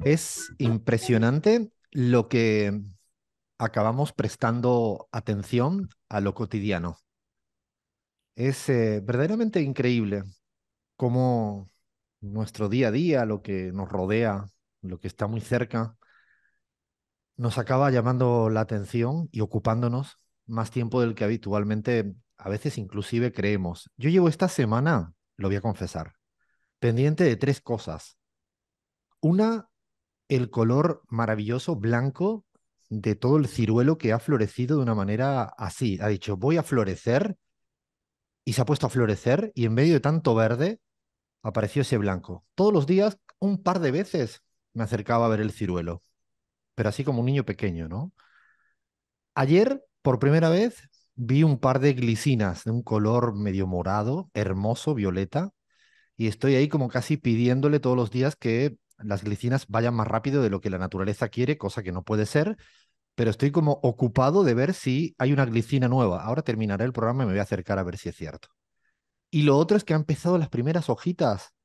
Es impresionante lo que acabamos prestando atención a lo cotidiano. Es verdaderamente increíble cómo nuestro día a día, lo que nos rodea, lo que está muy cerca, nos acaba llamando la atención y ocupándonos más tiempo del que habitualmente, a veces inclusive creemos. Yo llevo esta semana, lo voy a confesar, pendiente de tres cosas. Una, el color maravilloso blanco de todo el ciruelo que ha florecido de una manera así. Ha dicho, voy a florecer y se ha puesto a florecer y en medio de tanto verde apareció ese blanco. Todos los días, un par de veces me acercaba a ver el ciruelo, pero así como un niño pequeño, ¿no? Ayer, por primera vez, vi un par de glicinas de un color medio morado, hermoso, violeta, y estoy ahí como casi pidiéndole todos los días que las glicinas vayan más rápido de lo que la naturaleza quiere, cosa que no puede ser, pero estoy como ocupado de ver si hay una glicina nueva. Ahora terminaré el programa y me voy a acercar a ver si es cierto. Y lo otro es que han empezado las primeras hojitas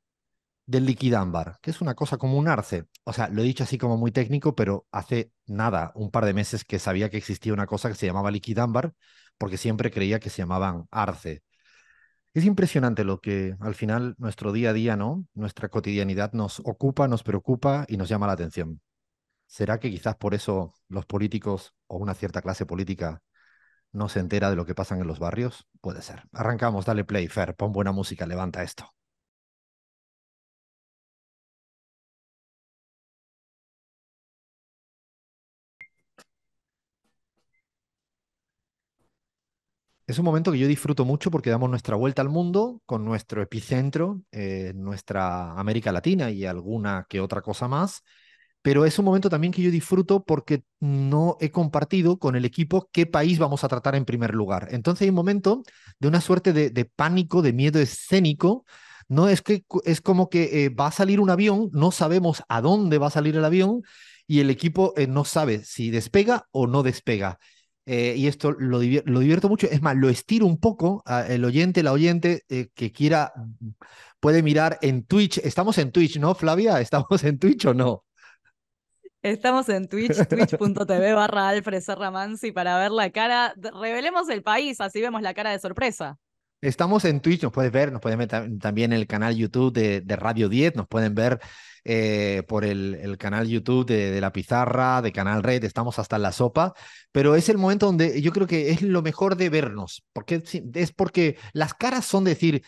del liquidámbar, que es una cosa como un arce. O sea, lo he dicho así como muy técnico, pero hace nada, un par de meses que sabía que existía una cosa que se llamaba liquidámbar, porque siempre creía que se llamaban arce. Es impresionante lo que al final nuestro día a día, ¿no? Nuestra cotidianidad nos ocupa, nos preocupa y nos llama la atención. ¿Será que quizás por eso los políticos o una cierta clase política no se entera de lo que pasa en los barrios? Puede ser. Arrancamos, dale play, Fer, pon buena música, levanta esto. Es un momento que yo disfruto mucho porque damos nuestra vuelta al mundo con nuestro epicentro, nuestra América Latina y alguna que otra cosa más, pero es un momento también que yo disfruto porque no he compartido con el equipo qué país vamos a tratar en primer lugar. Entonces hay un momento de una suerte de pánico, de miedo escénico. No es que es como que va a salir un avión, no sabemos a dónde va a salir el avión y el equipo no sabe si despega o no despega. Y esto lo divierto mucho, es más, lo estiro un poco, el oyente, la oyente que quiera puede mirar en Twitch. Estamos en Twitch, ¿no, Flavia? ¿Estamos en Twitch o no? Estamos en Twitch, twitch.tv/Alfred Serra Mansi para ver la cara. Revelemos el país, así vemos la cara de sorpresa. Estamos en Twitch, nos puedes ver, nos pueden ver también en el canal YouTube de Radio 10, nos pueden ver por el canal YouTube de La Pizarra, de Canal Red, estamos hasta en la sopa, pero es el momento donde yo creo que es lo mejor de vernos, porque es porque las caras son decir,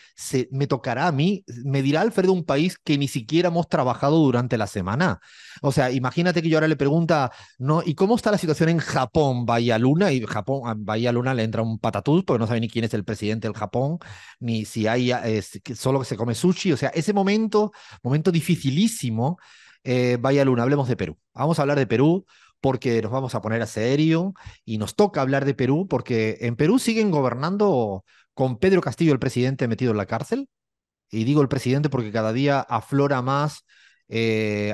me tocará a mí, me dirá Alfredo un país que ni siquiera hemos trabajado durante la semana. O sea, imagínate que yo ahora le pregunta, no, ¿y cómo está la situación en Japón, Bahía Luna? Y Japón, a Bahía Luna le entra un patatús porque no sabe ni quién es el presidente del Japón, ni si hay solo que se come sushi. O sea, ese momento dificilísimo. Bahía Luna, hablemos de Perú. Vamos a hablar de Perú porque nos vamos a poner a serio y nos toca hablar de Perú porque en Perú siguen gobernando con Pedro Castillo, el presidente, metido en la cárcel. Y digo el presidente porque cada día aflora más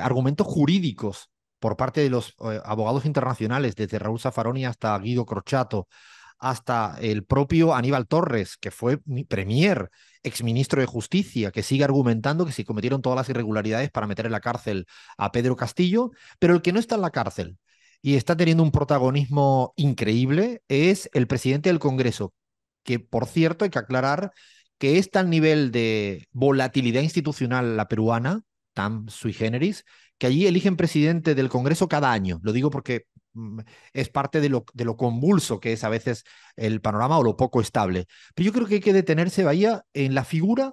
argumentos jurídicos por parte de los abogados internacionales, desde Raúl Zaffaroni hasta Guido Crochato, hasta el propio Aníbal Torres, que fue premier, exministro de Justicia, que sigue argumentando que se cometieron todas las irregularidades para meter en la cárcel a Pedro Castillo, pero el que no está en la cárcel y está teniendo un protagonismo increíble es el presidente del Congreso, que por cierto hay que aclarar que es tal nivel de volatilidad institucional la peruana, tan sui generis, que allí eligen presidente del Congreso cada año. Lo digo porque es parte de lo convulso que es a veces el panorama o lo poco estable. Pero yo creo que hay que detenerse, Bahía, en la figura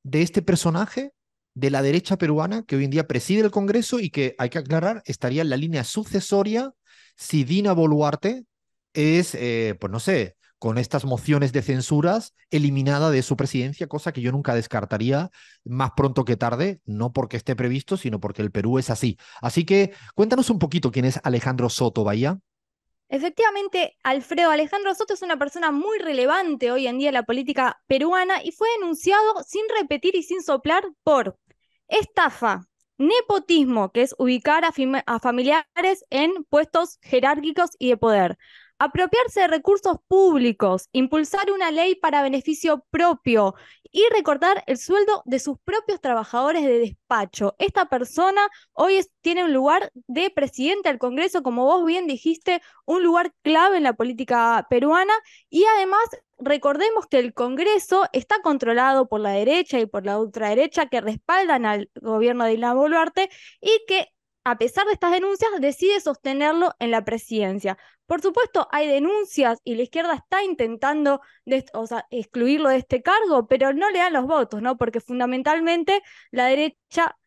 de este personaje de la derecha peruana que hoy en día preside el Congreso y que, hay que aclarar, estaría en la línea sucesoria si Dina Boluarte es, pues no sé, con estas mociones de censuras eliminada de su presidencia, cosa que yo nunca descartaría más pronto que tarde, no porque esté previsto, sino porque el Perú es así. Así que cuéntanos un poquito quién es Alejandro Soto Bahía. Efectivamente, Alfredo Alejandro Soto es una persona muy relevante hoy en día en la política peruana y fue denunciado sin repetir y sin soplar por estafa, nepotismo, que es ubicar a familiares en puestos jerárquicos y de poder, apropiarse de recursos públicos, impulsar una ley para beneficio propio y recortar el sueldo de sus propios trabajadores de despacho. Esta persona hoy tiene un lugar de presidente del Congreso, como vos bien dijiste, un lugar clave en la política peruana y además recordemos que el Congreso está controlado por la derecha y por la ultraderecha que respaldan al gobierno de Dina Boluarte y que a pesar de estas denuncias, decide sostenerlo en la presidencia. Por supuesto, hay denuncias y la izquierda está intentando o sea, excluirlo de este cargo, pero no le dan los votos, ¿no? Porque fundamentalmente la derecha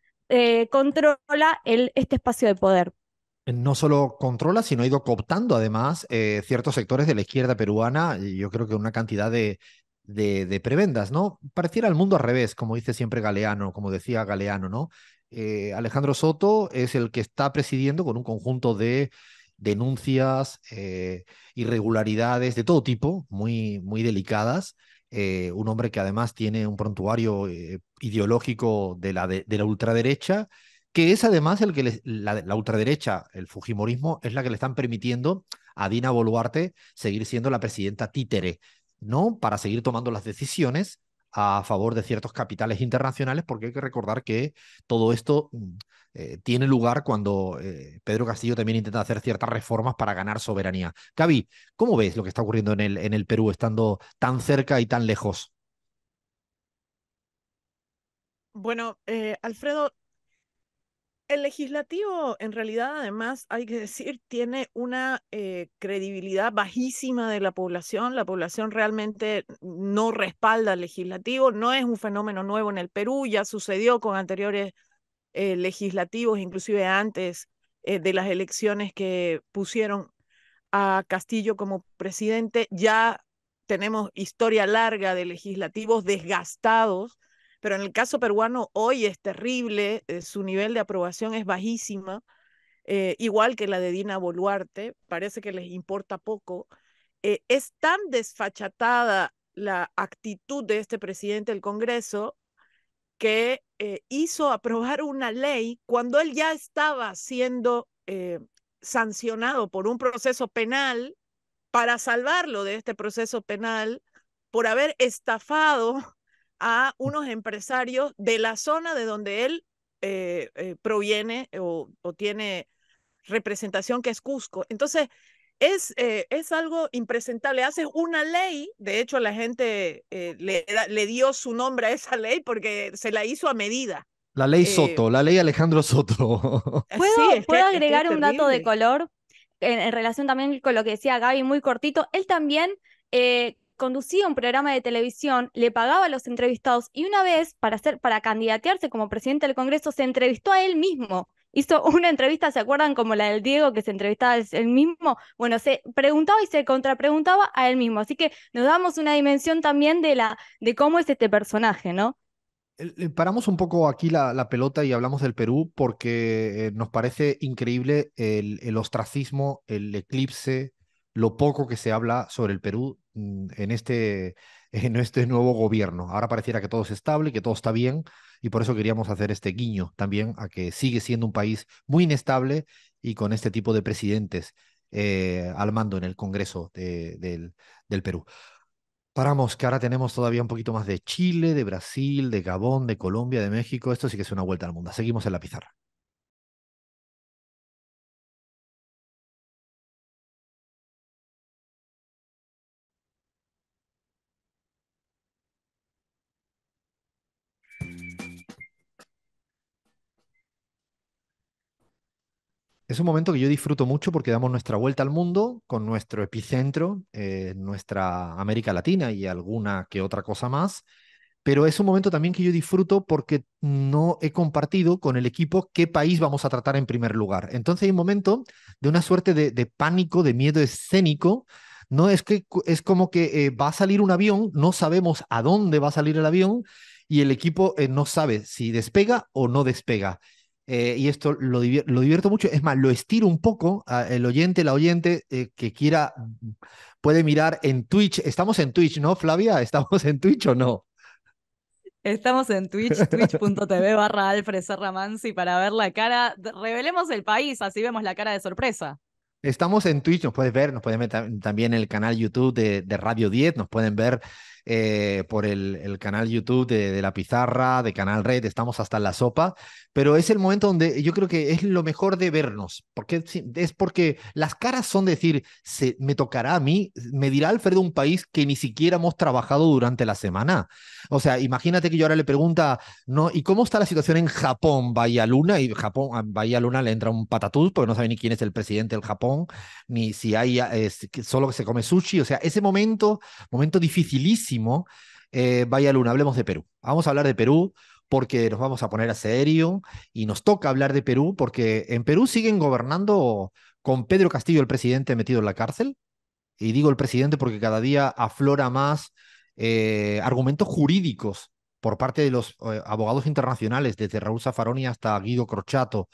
controla este espacio de poder. No solo controla, sino ha ido cooptando además ciertos sectores de la izquierda peruana, y yo creo que una cantidad de prebendas, ¿no? Pareciera el mundo al revés, como dice siempre Galeano, como decía Galeano, ¿no? Alejandro Soto es el que está presidiendo con un conjunto de denuncias, irregularidades de todo tipo, muy, muy delicadas. Un hombre que además tiene un prontuario ideológico de la ultraderecha que es además el que la ultraderecha, el fujimorismo, es la que le están permitiendo a Dina Boluarte seguir siendo la presidenta títere, ¿no? Para seguir tomando las decisiones a favor de ciertos capitales internacionales, porque hay que recordar que todo esto tiene lugar cuando Pedro Castillo también intenta hacer ciertas reformas para ganar soberanía. Gaby, ¿cómo ves lo que está ocurriendo en el Perú, estando tan cerca y tan lejos? Bueno, Alfredo, el legislativo, en realidad, además, hay que decir, tiene una credibilidad bajísima de la población. La población realmente no respalda al legislativo. No es un fenómeno nuevo en el Perú, ya sucedió con anteriores legislativos, inclusive antes de las elecciones que pusieron a Castillo como presidente. Ya tenemos historia larga de legislativos desgastados, pero en el caso peruano hoy es terrible, su nivel de aprobación es bajísima, igual que la de Dina Boluarte, parece que les importa poco. Es tan desfachatada la actitud de este presidente del Congreso que hizo aprobar una ley cuando él ya estaba siendo sancionado por un proceso penal para salvarlo de este proceso penal por haber estafado a unos empresarios de la zona de donde él proviene o tiene representación, que es Cusco. Entonces, es algo impresentable. Hace una ley, de hecho la gente le dio su nombre a esa ley porque se la hizo a medida. La ley Eh, Soto, la ley Alejandro Soto. sí, ¿Puedo es que es agregar un dato de terrible. color en relación también con lo que decía Gaby, muy cortito? Él también conducía un programa de televisión, le pagaba a los entrevistados y una vez para candidatearse como presidente del Congreso se entrevistó a él mismo. Hizo una entrevista, ¿se acuerdan? Como la del Diego, que se entrevistaba él mismo. Bueno, se preguntaba y se contrapreguntaba a él mismo. Así que nos damos una dimensión también de cómo es este personaje, ¿no? Paramos un poco aquí la pelota y hablamos del Perú porque nos parece increíble el ostracismo, el eclipse, lo poco que se habla sobre el Perú en este nuevo gobierno. Ahora pareciera que todo es estable, que todo está bien y por eso queríamos hacer este guiño también a que sigue siendo un país muy inestable y con este tipo de presidentes al mando en el Congreso del Perú. Paramos, que ahora tenemos todavía un poquito más de Chile, de Brasil, de Gabón, de Colombia, de México. Esto sí que es una vuelta al mundo. Seguimos en la pizarra. Es un momento que yo disfruto mucho porque damos nuestra vuelta al mundo con nuestro epicentro, nuestra América Latina y alguna que otra cosa más. Pero es un momento también que yo disfruto porque no he compartido con el equipo qué país vamos a tratar en primer lugar. Entonces hay un momento de una suerte de pánico, de miedo escénico. No es que es como que va a salir un avión, no sabemos a dónde va a salir el avión y el equipo no sabe si despega o no despega. Y esto lo divierto mucho, es más, lo estiro un poco, el oyente, la oyente que quiera puede mirar en Twitch. Estamos en Twitch, ¿no, Flavia? ¿Estamos en Twitch o no? Estamos en Twitch, twitch.tv/Alfred Serra Mansi para ver la cara. Revelemos el país, así vemos la cara de sorpresa. Estamos en Twitch, nos puedes ver, nos pueden ver también en el canal YouTube de Radio 10, nos pueden ver por el canal YouTube de La Pizarra, de Canal Red, estamos hasta en la sopa, pero es el momento donde yo creo que es lo mejor de vernos, porque es porque las caras son decir, me tocará a mí, me dirá Alfredo un país que ni siquiera hemos trabajado durante la semana. O sea, imagínate que yo ahora le pregunta, no, ¿y cómo está la situación en Japón, Bahía Luna? Y Japón, a Bahía Luna le entra un patatús porque no sabe ni quién es el presidente del Japón, ni si hay solo que se come sushi. O sea, ese momento dificilísimo. Bahía Luna, hablemos de Perú. Vamos a hablar de Perú porque nos vamos a poner a serio y nos toca hablar de Perú porque en Perú siguen gobernando con Pedro Castillo, el presidente, metido en la cárcel. Y digo el presidente porque cada día aflora más argumentos jurídicos por parte de los abogados internacionales, desde Raúl Zaffaroni hasta Guido Crochato,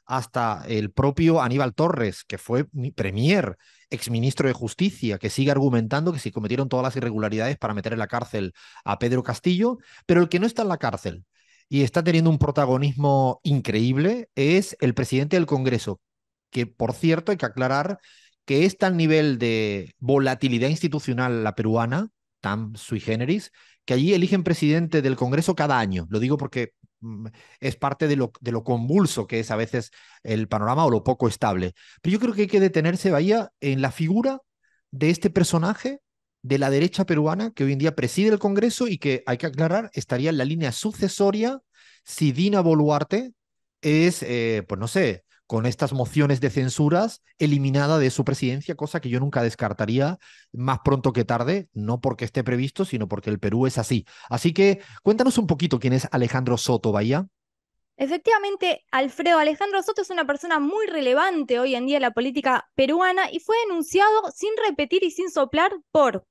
hasta el propio Aníbal Torres, que fue premier, exministro de Justicia, que sigue argumentando que se cometieron todas las irregularidades para meter en la cárcel a Pedro Castillo, pero el que no está en la cárcel y está teniendo un protagonismo increíble es el presidente del Congreso, que por cierto hay que aclarar que es tal nivel de volatilidad institucional la peruana, tan sui generis, que allí eligen presidente del Congreso cada año. Lo digo porque es parte de lo convulso que es a veces el panorama o lo poco estable. Pero yo creo que hay que detenerse, Bahía, en la figura de este personaje de la derecha peruana que hoy en día preside el Congreso y que, hay que aclarar, estaría en la línea sucesoria si Dina Boluarte es, pues no sé, con estas mociones de censuras eliminada de su presidencia, cosa que yo nunca descartaría más pronto que tarde, no porque esté previsto, sino porque el Perú es así. Así que cuéntanos un poquito quién es Alejandro Soto, Bahía. Efectivamente, Alfredo Alejandro Soto es una persona muy relevante hoy en día en la política peruana y fue denunciado sin repetir y sin soplar por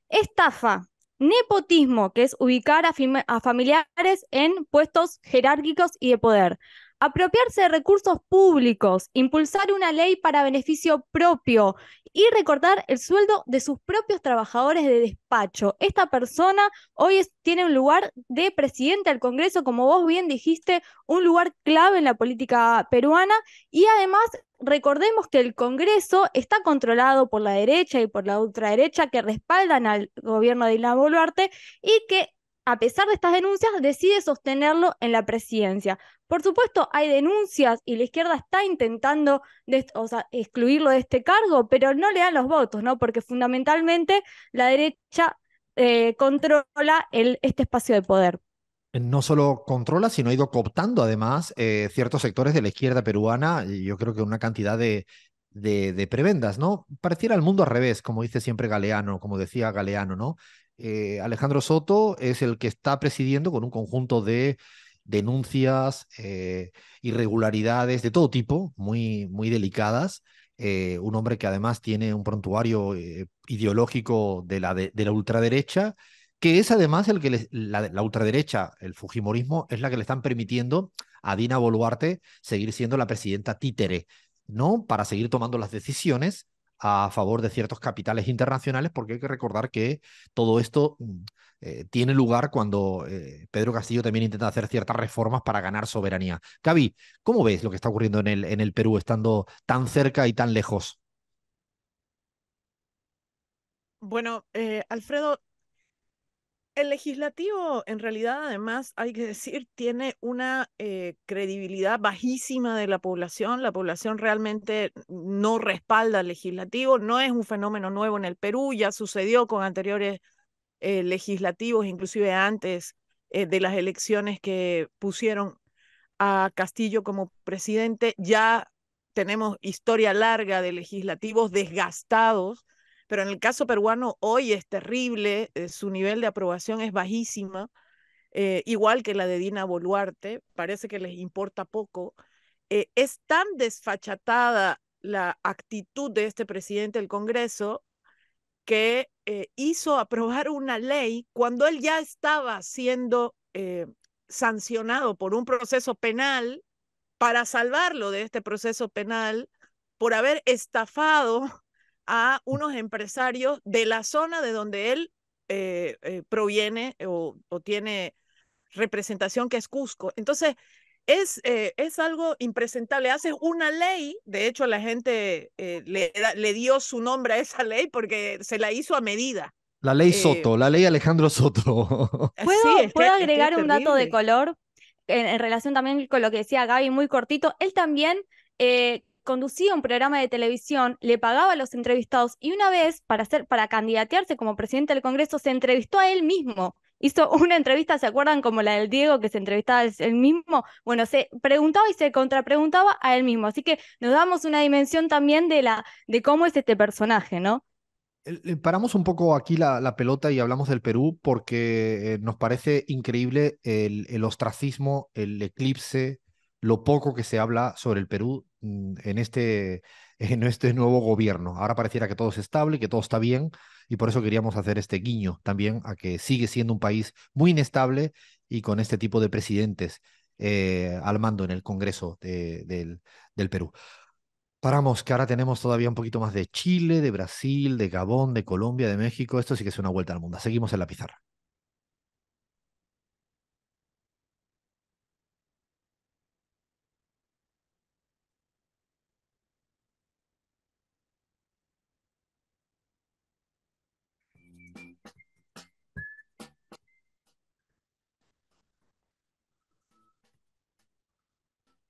estafa, nepotismo, que es ubicar a familiares en puestos jerárquicos y de poder, apropiarse de recursos públicos, impulsar una ley para beneficio propio y recortar el sueldo de sus propios trabajadores de despacho. Esta persona hoy tiene un lugar de presidente del Congreso, como vos bien dijiste, un lugar clave en la política peruana y además recordemos que el Congreso está controlado por la derecha y por la ultraderecha que respaldan al gobierno de Dina Boluarte y que a pesar de estas denuncias decide sostenerlo en la presidencia. Por supuesto, hay denuncias y la izquierda está intentando o sea, excluirlo de este cargo, pero no le dan los votos, ¿no? Porque fundamentalmente la derecha controla este espacio de poder. No solo controla, sino ha ido cooptando además ciertos sectores de la izquierda peruana, y yo creo que una cantidad de prebendas, ¿no? Pareciera el mundo al revés, como dice siempre Galeano, como decía Galeano, ¿no? Alejandro Soto es el que está presidiendo con un conjunto de denuncias, irregularidades de todo tipo, muy, muy delicadas. Un hombre que además tiene un prontuario ideológico de la ultraderecha que es además el que la ultraderecha, el fujimorismo, es la que le están permitiendo a Dina Boluarte seguir siendo la presidenta títere, ¿no? Para seguir tomando las decisiones a favor de ciertos capitales internacionales, porque hay que recordar que todo esto tiene lugar cuando Pedro Castillo también intenta hacer ciertas reformas para ganar soberanía. Gaby, ¿cómo ves lo que está ocurriendo en el Perú, estando tan cerca y tan lejos? Bueno, Alfredo, el legislativo, en realidad, además, hay que decir, tiene una credibilidad bajísima de la población. La población realmente no respalda al legislativo. No es un fenómeno nuevo en el Perú, ya sucedió con anteriores legislativos, inclusive antes de las elecciones que pusieron a Castillo como presidente. Ya tenemos historia larga de legislativos desgastados, pero en el caso peruano hoy es terrible, su nivel de aprobación es bajísima, igual que la de Dina Boluarte, parece que les importa poco. Es tan desfachatada la actitud de este presidente del Congreso que hizo aprobar una ley cuando él ya estaba siendo sancionado por un proceso penal para salvarlo de este proceso penal por haber estafado a unos empresarios de la zona de donde él proviene o tiene representación, que es Cusco. Entonces, es algo impresentable. Haces una ley, de hecho la gente le dio su nombre a esa ley porque se la hizo a medida. La ley Eh, Soto, la ley Alejandro Soto. sí, ¿Puedo es que es agregar un dato de terrible. color en relación también con lo que decía Gaby, muy cortito? Él también conducía un programa de televisión, le pagaba a los entrevistados y una vez para candidatearse como presidente del Congreso se entrevistó a él mismo. Hizo una entrevista, ¿se acuerdan? Como la del Diego, que se entrevistaba él mismo. Bueno, se preguntaba y se contrapreguntaba a él mismo. Así que nos damos una dimensión también de cómo es este personaje, ¿no? Paramos un poco aquí la pelota y hablamos del Perú porque nos parece increíble el ostracismo, el eclipse, lo poco que se habla sobre el Perú en este nuevo gobierno. Ahora pareciera que todo es estable, que todo está bien y por eso queríamos hacer este guiño también a que sigue siendo un país muy inestable y con este tipo de presidentes al mando en el Congreso del Perú. Paramos, que ahora tenemos todavía un poquito más de Chile, de Brasil, de Gabón, de Colombia, de México. Esto sí que es una vuelta al mundo. Seguimos en la pizarra.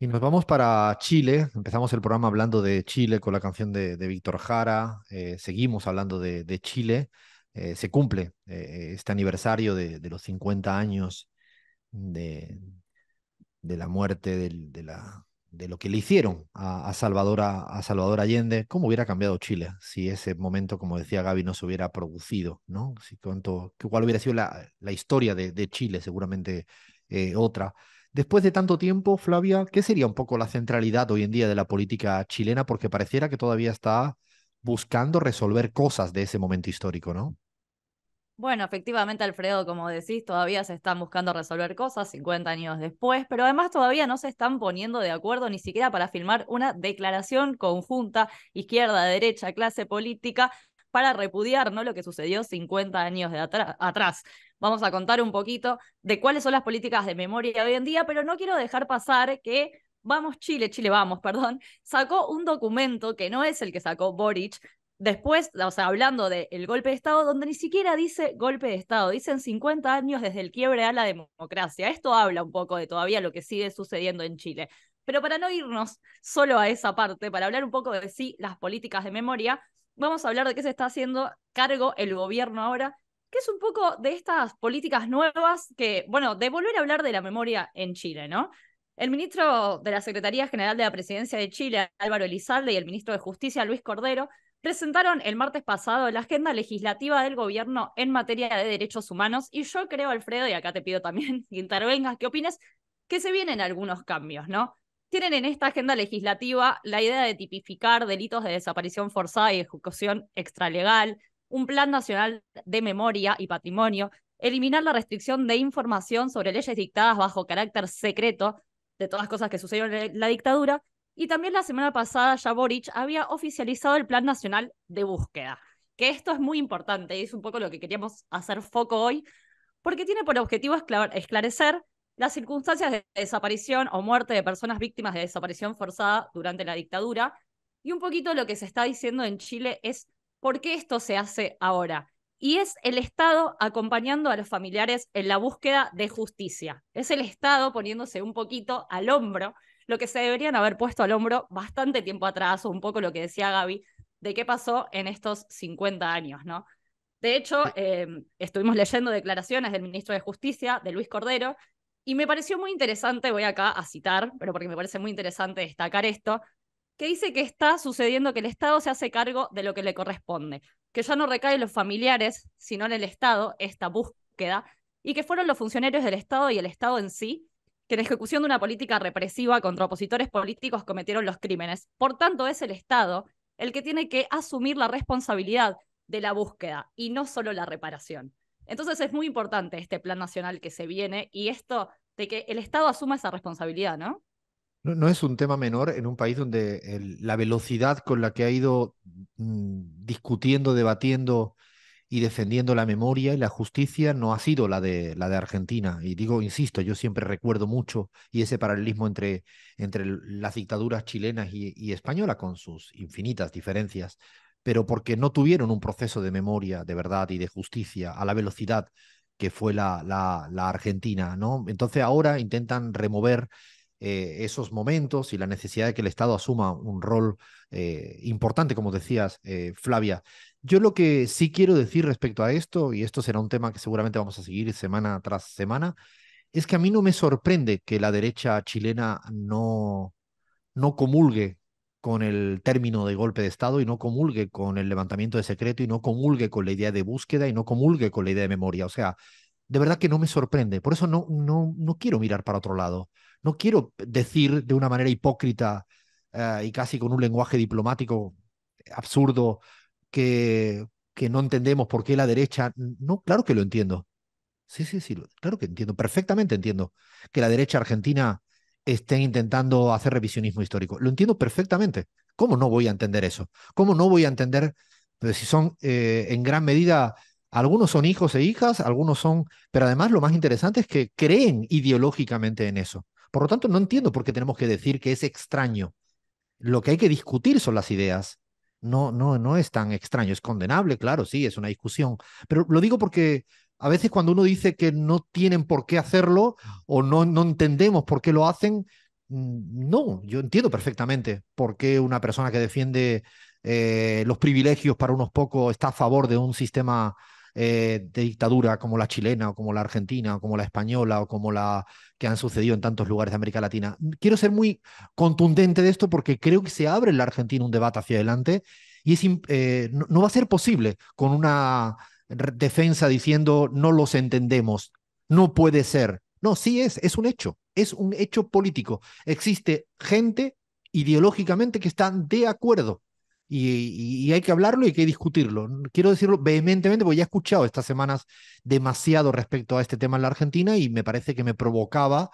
Y nos vamos para Chile. Empezamos el programa hablando de Chile con la canción de Víctor Jara. Seguimos hablando de Chile. Se cumple este aniversario de los 50 años de, de la muerte de lo que le hicieron a Salvador Allende. ¿Cómo hubiera cambiado Chile si ese momento, como decía Gaby, no se hubiera producido? ¿No? ¿Cuál hubiera sido la historia de Chile? Seguramente otra. Después de tanto tiempo, Flavia, ¿qué sería un poco la centralidad hoy en día de la política chilena? Porque pareciera que todavía está buscando resolver cosas de ese momento histórico, ¿no? Bueno, efectivamente, Alfredo, como decís, todavía se están buscando resolver cosas 50 años después, pero además todavía no se están poniendo de acuerdo ni siquiera para firmar una declaración conjunta, izquierda, derecha, clase política, para repudiar, ¿no?, lo que sucedió 50 años atrás. Vamos a contar un poquito de cuáles son las políticas de memoria hoy en día, pero no quiero dejar pasar que Chile Vamos, perdón, sacó un documento que no es el que sacó Boric. Después, o sea, hablando del golpe de Estado, donde ni siquiera dice golpe de Estado, dicen 50 años desde el quiebre a la democracia. Esto habla un poco de todavía lo que sigue sucediendo en Chile. Pero para no irnos solo a esa parte, para hablar un poco de sí las políticas de memoria, vamos a hablar de qué se está haciendo cargo el gobierno ahora, que es un poco de estas políticas nuevas que, bueno, de volver a hablar de la memoria en Chile, ¿no? El ministro de la Secretaría General de la Presidencia de Chile, Álvaro Elizalde, y el ministro de Justicia, Luis Cordero, presentaron el martes pasado la agenda legislativa del gobierno en materia de derechos humanos y yo creo, Alfredo, y acá te pido también que intervengas, que opines, que se vienen algunos cambios, ¿no? Tienen en esta agenda legislativa la idea de tipificar delitos de desaparición forzada y ejecución extralegal, un plan nacional de memoria y patrimonio, eliminar la restricción de información sobre leyes dictadas bajo carácter secreto de todas las cosas que sucedieron en la dictadura. Y también la semana pasada ya Boric había oficializado el Plan Nacional de Búsqueda, que esto es muy importante y es un poco lo que queríamos hacer foco hoy, porque tiene por objetivo esclarecer las circunstancias de desaparición o muerte de personas víctimas de desaparición forzada durante la dictadura. Y un poquito lo que se está diciendo en Chile es por qué esto se hace ahora. Y es el Estado acompañando a los familiares en la búsqueda de justicia. Es el Estado poniéndose un poquito al hombro lo que se deberían haber puesto al hombro bastante tiempo atrás, o un poco lo que decía Gaby, de qué pasó en estos 50 años, ¿no? De hecho, estuvimos leyendo declaraciones del ministro de Justicia, de Luis Cordero, y me pareció muy interesante, voy acá a citar, pero porque me parece muy interesante destacar esto, que dice que está sucediendo que el Estado se hace cargo de lo que le corresponde, que ya no recae en los familiares, sino en el Estado, esta búsqueda, y que fueron los funcionarios del Estado y el Estado en sí, que en ejecución de una política represiva contra opositores políticos cometieron los crímenes. Por tanto, es el Estado el que tiene que asumir la responsabilidad de la búsqueda y no solo la reparación. Entonces es muy importante este plan nacional que se viene y esto de que el Estado asuma esa responsabilidad, ¿no? No, no es un tema menor en un país donde la velocidad con la que ha ido discutiendo, debatiendo y defendiendo la memoria y la justicia no ha sido la de Argentina. Y digo, insisto, yo siempre recuerdo mucho y ese paralelismo entre las dictaduras chilenas y españolas con sus infinitas diferencias, pero porque no tuvieron un proceso de memoria, de verdad y de justicia a la velocidad que fue la Argentina, ¿no? Entonces ahora intentan remover esos momentos y la necesidad de que el Estado asuma un rol importante, como decías, Flavia. Yo lo que sí quiero decir respecto a esto, y esto será un tema que seguramente vamos a seguir semana tras semana, es que a mí no me sorprende que la derecha chilena no comulgue con el término de golpe de Estado y no comulgue con el levantamiento de secreto y no comulgue con la idea de búsqueda y no comulgue con la idea de memoria. O sea, de verdad que no me sorprende. Por eso no quiero mirar para otro lado. No quiero decir de una manera hipócrita y casi con un lenguaje diplomático absurdo que, que no entendemos por qué la derecha. No, claro que lo entiendo. Sí, sí, sí, claro que entiendo, perfectamente entiendo que la derecha argentina esté intentando hacer revisionismo histórico. Lo entiendo perfectamente. ¿Cómo no voy a entender eso? ¿Cómo no voy a entender, pues, si son en gran medida, algunos son hijos e hijas, algunos son, pero además lo más interesante es que creen ideológicamente en eso. Por lo tanto, no entiendo por qué tenemos que decir que es extraño. Lo que hay que discutir son las ideas. No es tan extraño, es condenable, claro, sí, es una discusión. Pero lo digo porque a veces cuando uno dice que no tienen por qué hacerlo o no entendemos por qué lo hacen, no, yo entiendo perfectamente por qué una persona que defiende los privilegios para unos pocos está a favor de un sistema de dictadura como la chilena o como la argentina o como la española o como la que han sucedido en tantos lugares de América Latina. Quiero ser muy contundente de esto porque creo que se abre en la Argentina un debate hacia adelante y no va a ser posible con una defensa diciendo no los entendemos, no puede ser. No, sí es un hecho político. Existe gente ideológicamente que están de acuerdo y hay que hablarlo y hay que discutirlo. Quiero decirlo vehementemente porque ya he escuchado estas semanas demasiado respecto a este tema en la Argentina y me parece que me provocaba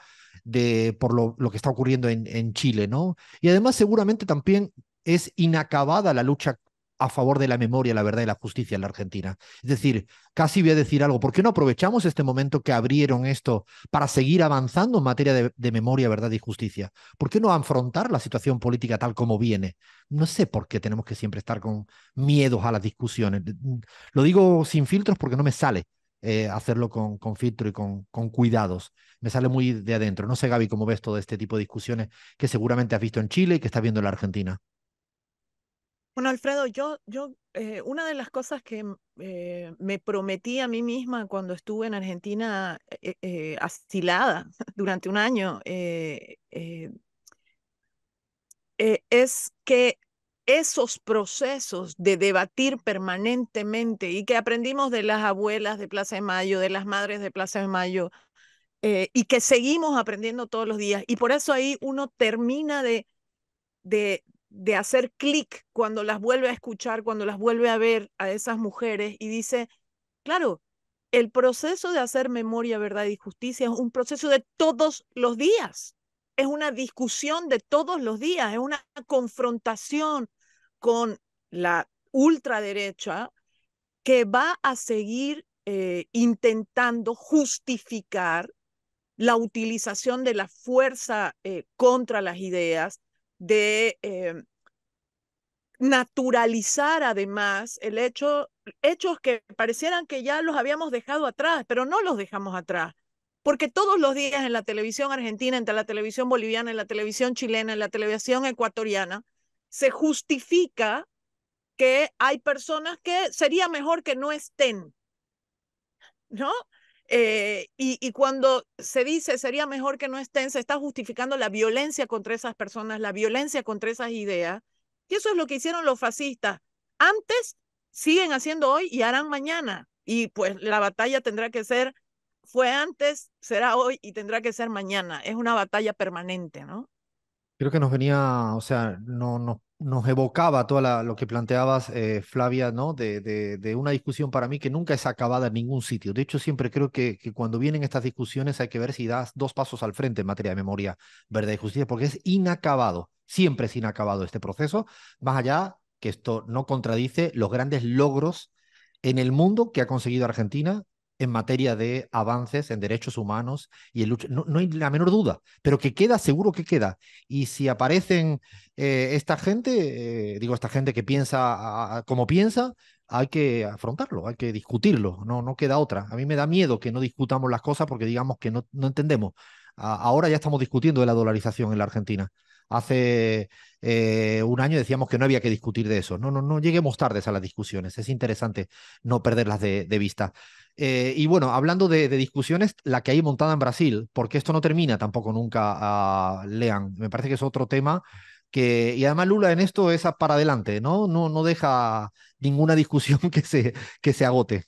por lo que está ocurriendo en Chile, ¿no? Y además seguramente también es inacabada la lucha a favor de la memoria, la verdad y la justicia en la Argentina. Es decir, casi voy a decir algo, ¿por qué no aprovechamos este momento que abrieron esto para seguir avanzando en materia de memoria, verdad y justicia? ¿Por qué no afrontar la situación política tal como viene? No sé por qué tenemos que siempre estar con miedos a las discusiones. Lo digo sin filtros porque no me sale hacerlo con filtro y con cuidados. Me sale muy de adentro. No sé, Gaby, cómo ves todo este tipo de discusiones que seguramente has visto en Chile y que estás viendo en la Argentina. Bueno, Alfredo, una de las cosas que me prometí a mí misma cuando estuve en Argentina asilada durante un año es que esos procesos de debatir permanentemente y que aprendimos de las abuelas de Plaza de Mayo, de las madres de Plaza de Mayo, y que seguimos aprendiendo todos los días. Y por eso ahí uno termina de hacer clic cuando las vuelve a escuchar, cuando las vuelve a ver a esas mujeres y dice, claro, el proceso de hacer memoria, verdad y justicia es un proceso de todos los días, es una discusión de todos los días, es una confrontación con la ultraderecha que va a seguir intentando justificar la utilización de la fuerza contra las ideas, de naturalizar además hechos que parecieran que ya los habíamos dejado atrás, pero no los dejamos atrás. Porque todos los días en la televisión argentina, entre la televisión boliviana, en la televisión chilena, en la televisión ecuatoriana, se justifica que hay personas que sería mejor que no estén, ¿no? Y cuando se dice sería mejor que no estén, se está justificando la violencia contra esas personas, la violencia contra esas ideas. Y eso es lo que hicieron los fascistas. Antes, siguen haciendo hoy y harán mañana. Y pues la batalla tendrá que ser, fue antes, será hoy y tendrá que ser mañana. Es una batalla permanente, ¿no? Creo que nos venía, o sea, nos evocaba lo que planteabas, Flavia, ¿no? De una discusión para mí que nunca es acabada en ningún sitio. De hecho, siempre creo que cuando vienen estas discusiones hay que ver si das dos pasos al frente en materia de memoria, verdad y justicia, porque es inacabado, siempre es inacabado este proceso, más allá que esto no contradice los grandes logros en el mundo que ha conseguido Argentina en materia de avances en derechos humanos y en lucha. No, no hay la menor duda, pero que queda, seguro que queda. Y si aparecen esta gente, digo, esta gente que piensa como piensa, hay que afrontarlo, hay que discutirlo, no, no queda otra. A mí me da miedo que no discutamos las cosas porque digamos que no, no entendemos. Ahora ya estamos discutiendo de la dolarización en la Argentina. Hace un año decíamos que no había que discutir de eso. No, no, no lleguemos tardes a las discusiones. Es interesante no perderlas de vista. Y bueno, hablando de discusiones, la que hay montada en Brasil, porque esto no termina tampoco nunca, Lean. Me parece que es otro tema que, y además Lula en esto es para adelante, ¿no? No, no deja ninguna discusión que se agote.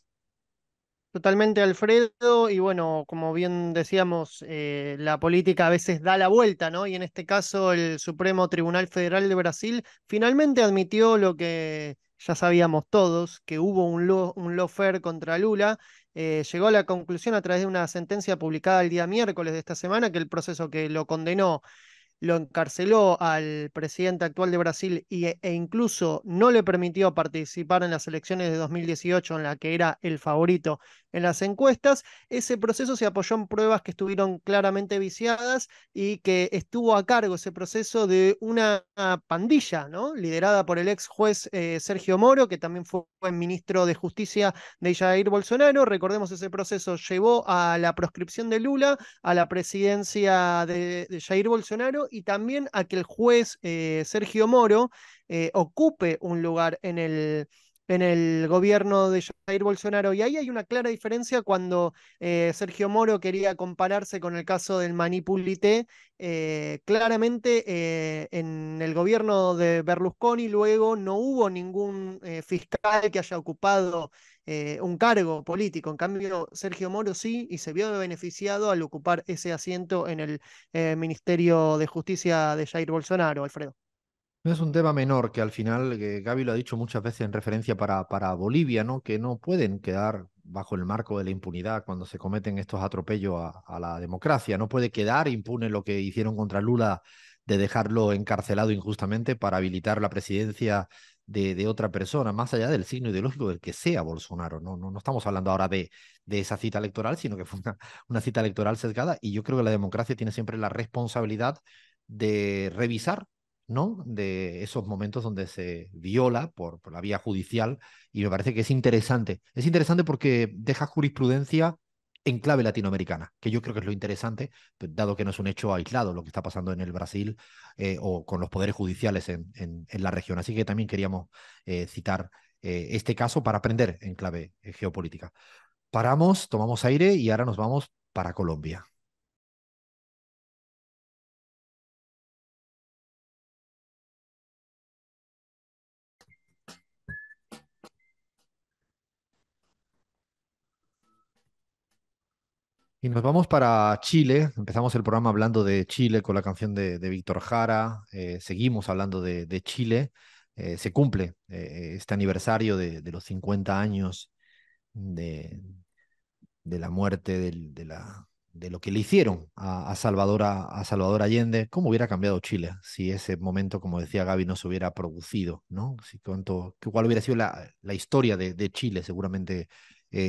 Totalmente, Alfredo, y bueno, como bien decíamos, la política a veces da la vuelta, ¿no? Y en este caso el Supremo Tribunal Federal de Brasil finalmente admitió lo que ya sabíamos todos, que hubo un lawfare contra Lula. Llegó a la conclusión a través de una sentencia publicada el día miércoles de esta semana que el proceso que lo condenó lo encarceló al presidente actual de Brasil e incluso no le permitió participar en las elecciones de 2018 en la que era el favorito en las encuestas. Ese proceso se apoyó en pruebas que estuvieron claramente viciadas y que estuvo a cargo ese proceso de una pandilla, ¿no? Liderada por el ex juez Sergio Moro, que también fue ministro de Justicia de Jair Bolsonaro. Recordemos, ese proceso llevó a la proscripción de Lula, a la presidencia de Jair Bolsonaro y también a que el juez Sergio Moro ocupe un lugar en el gobierno de Jair Bolsonaro. Y ahí hay una clara diferencia cuando Sergio Moro quería compararse con el caso del Manipulité. Claramente en el gobierno de Berlusconi luego no hubo ningún fiscal que haya ocupado un cargo político. En cambio, Sergio Moro sí, y se vio beneficiado al ocupar ese asiento en el Ministerio de Justicia de Jair Bolsonaro, Alfredo. No es un tema menor que al final, que Gaby lo ha dicho muchas veces en referencia para Bolivia, ¿no? Que no pueden quedar bajo el marco de la impunidad cuando se cometen estos atropellos a la democracia. No puede quedar impune lo que hicieron contra Lula de dejarlo encarcelado injustamente para habilitar la presidencia de otra persona, más allá del signo ideológico del que sea Bolsonaro. No, no, no estamos hablando ahora de esa cita electoral, sino que fue una cita electoral sesgada y yo creo que la democracia tiene siempre la responsabilidad de revisar, ¿no? De esos momentos donde se viola por la vía judicial y me parece que es interesante. Es interesante porque deja jurisprudencia en clave latinoamericana, que yo creo que es lo interesante, dado que no es un hecho aislado lo que está pasando en el Brasil o con los poderes judiciales en la región. Así que también queríamos citar este caso para aprender en clave geopolítica. Paramos, tomamos aire y ahora nos vamos para Colombia. Y nos vamos para Chile. Empezamos el programa hablando de Chile con la canción de Víctor Jara. Seguimos hablando de Chile. Se cumple este aniversario de los 50 años de, de la muerte, de lo que le hicieron a Salvador Allende. ¿Cómo hubiera cambiado Chile si ese momento, como decía Gaby, no se hubiera producido? ¿No? ¿Cuál hubiera sido la historia de Chile? Seguramente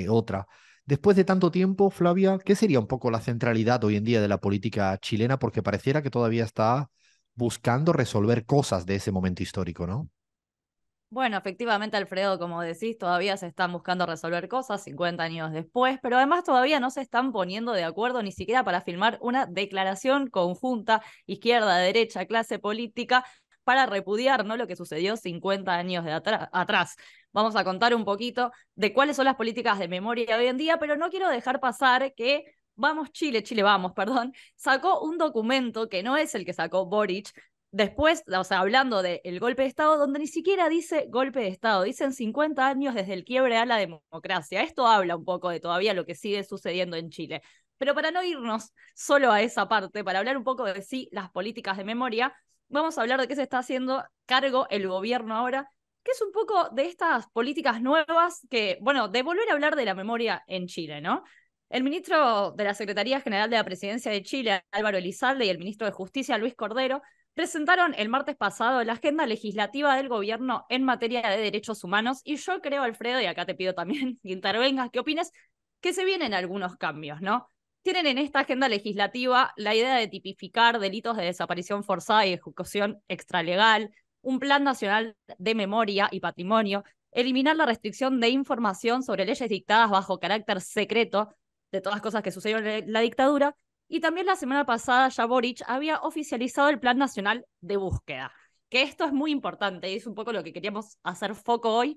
otra. Después de tanto tiempo, Flavia, ¿qué sería un poco la centralidad hoy en día de la política chilena? Porque pareciera que todavía está buscando resolver cosas de ese momento histórico, ¿no? Bueno, efectivamente, Alfredo, como decís, todavía se están buscando resolver cosas 50 años después, pero además todavía no se están poniendo de acuerdo ni siquiera para firmar una declaración conjunta, izquierda, derecha, clase política, para repudiar, ¿no?, lo que sucedió 50 años atrás. Vamos a contar un poquito de cuáles son las políticas de memoria hoy en día, pero no quiero dejar pasar que Chile Vamos, perdón, sacó un documento que no es el que sacó Boric. Después, o sea, hablando del golpe de Estado, donde ni siquiera dice golpe de Estado, dicen 50 años desde el quiebre a la democracia. Esto habla un poco de todavía lo que sigue sucediendo en Chile. Pero para no irnos solo a esa parte, para hablar un poco de sí, las políticas de memoria, vamos a hablar de qué se está haciendo cargo el gobierno ahora, que es un poco de estas políticas nuevas que, bueno, de volver a hablar de la memoria en Chile, ¿no? El ministro de la Secretaría General de la Presidencia de Chile, Álvaro Elizalde, y el ministro de Justicia, Luis Cordero, presentaron el martes pasado la agenda legislativa del gobierno en materia de derechos humanos y yo creo, Alfredo, y acá te pido también que intervengas, ¿qué opinas? Que se vienen algunos cambios, ¿no? Tienen en esta agenda legislativa la idea de tipificar delitos de desaparición forzada y ejecución extralegal, un plan nacional de memoria y patrimonio, eliminar la restricción de información sobre leyes dictadas bajo carácter secreto, de todas cosas que sucedieron en la dictadura, y también la semana pasada ya Boric había oficializado el Plan Nacional de Búsqueda, que esto es muy importante y es un poco lo que queríamos hacer foco hoy,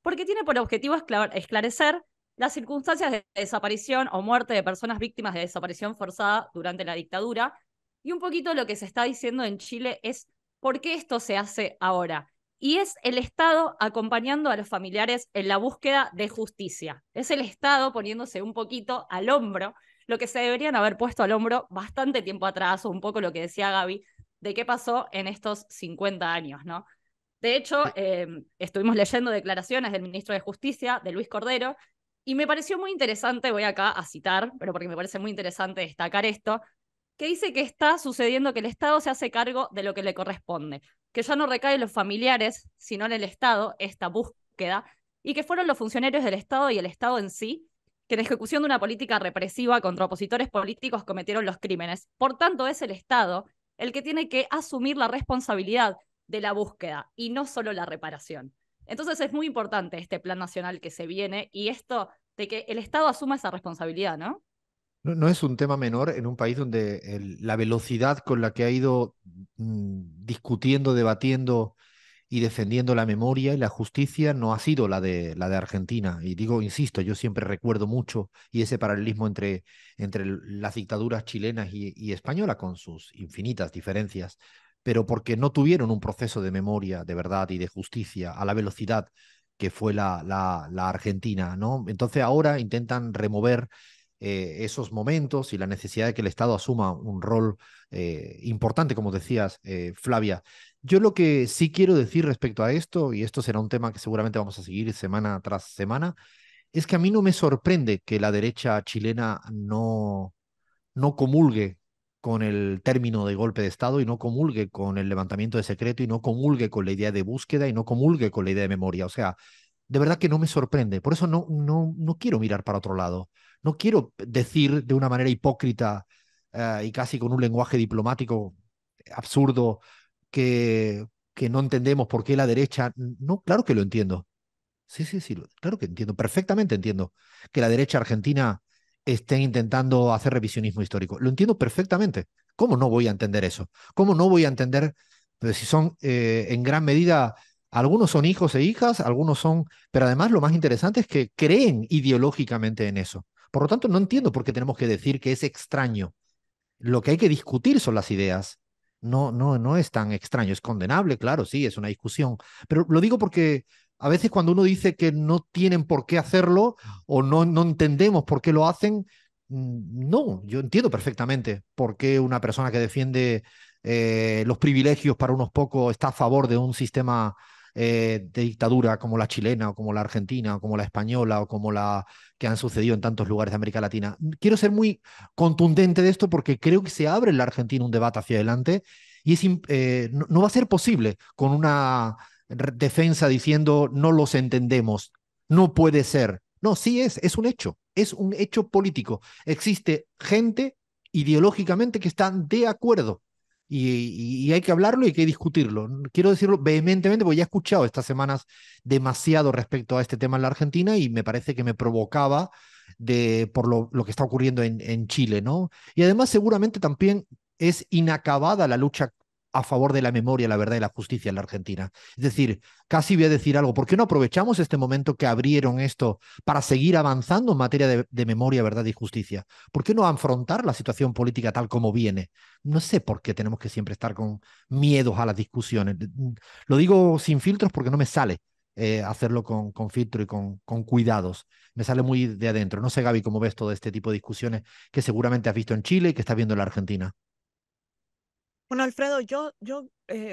porque tiene por objetivo esclarecer las circunstancias de desaparición o muerte de personas víctimas de desaparición forzada durante la dictadura, y un poquito lo que se está diciendo en Chile es por qué esto se hace ahora. Y es el Estado acompañando a los familiares en la búsqueda de justicia. Es el Estado poniéndose un poquito al hombro lo que se deberían haber puesto al hombro bastante tiempo atrás, o un poco lo que decía Gaby, de qué pasó en estos 50 años, ¿no? De hecho, estuvimos leyendo declaraciones del ministro de Justicia, de Luis Cordero, y me pareció muy interesante, voy acá a citar, pero porque me parece muy interesante destacar esto, que dice que está sucediendo que el Estado se hace cargo de lo que le corresponde, que ya no recae en los familiares, sino en el Estado, esta búsqueda, y que fueron los funcionarios del Estado y el Estado en sí, que en ejecución de una política represiva contra opositores políticos cometieron los crímenes. Por tanto, es el Estado el que tiene que asumir la responsabilidad de la búsqueda y no solo la reparación. Entonces es muy importante este plan nacional que se viene y esto de que el Estado asuma esa responsabilidad, ¿no? No, no es un tema menor en un país donde la velocidad con la que ha ido discutiendo, debatiendo y defendiendo la memoria y la justicia no ha sido la de Argentina. Y digo, insisto, yo siempre recuerdo mucho y ese paralelismo entre las dictaduras chilenas y española con sus infinitas diferencias, pero porque no tuvieron un proceso de memoria, de verdad y de justicia a la velocidad que fue la Argentina, ¿no? Entonces ahora intentan remover esos momentos y la necesidad de que el Estado asuma un rol importante, como decías, Flavia. Yo lo que sí quiero decir respecto a esto, y esto será un tema que seguramente vamos a seguir semana tras semana, es que a mí no me sorprende que la derecha chilena no comulgue con el término de golpe de Estado y no comulgue con el levantamiento de secreto y no comulgue con la idea de búsqueda y no comulgue con la idea de memoria. O sea, de verdad que no me sorprende. Por eso no quiero mirar para otro lado. No quiero decir de una manera hipócrita y casi con un lenguaje diplomático absurdo que no entendemos por qué la derecha. No, claro que lo entiendo. Sí, sí, sí, claro que entiendo, perfectamente entiendo que la derecha argentina esté intentando hacer revisionismo histórico. Lo entiendo perfectamente. ¿Cómo no voy a entender eso? ¿Cómo no voy a entender pues, si son en gran medida, algunos son hijos e hijas, algunos son, pero además lo más interesante es que creen ideológicamente en eso. Por lo tanto, no entiendo por qué tenemos que decir que es extraño. Lo que hay que discutir son las ideas. No es tan extraño, es condenable, claro, sí, es una discusión. Pero lo digo porque a veces cuando uno dice que no tienen por qué hacerlo o no entendemos por qué lo hacen, no, yo entiendo perfectamente por qué una persona que defiende los privilegios para unos pocos está a favor de un sistema de dictadura como la chilena o como la argentina o como la española o como la que han sucedido en tantos lugares de América Latina. Quiero ser muy contundente de esto porque creo que se abre en la Argentina un debate hacia adelante y no va a ser posible con una defensa diciendo no los entendemos, no puede ser. No, sí es es un hecho político. Existe gente ideológicamente que están de acuerdo y hay que hablarlo y hay que discutirlo. Quiero decirlo vehementemente porque ya he escuchado estas semanas demasiado respecto a este tema en la Argentina y me parece que me provocaba por lo que está ocurriendo en Chile, ¿no? Y además seguramente también es inacabada la lucha a favor de la memoria, la verdad y la justicia en la Argentina. Es decir, casi voy a decir algo, ¿por qué no aprovechamos este momento que abrieron esto para seguir avanzando en materia de memoria, verdad y justicia? ¿Por qué no afrontar la situación política tal como viene? No sé por qué tenemos que siempre estar con miedos a las discusiones. Lo digo sin filtros porque no me sale hacerlo con filtro y con cuidados. Me sale muy de adentro. No sé, Gaby, cómo ves todo este tipo de discusiones que seguramente has visto en Chile y que estás viendo en la Argentina. Bueno, Alfredo,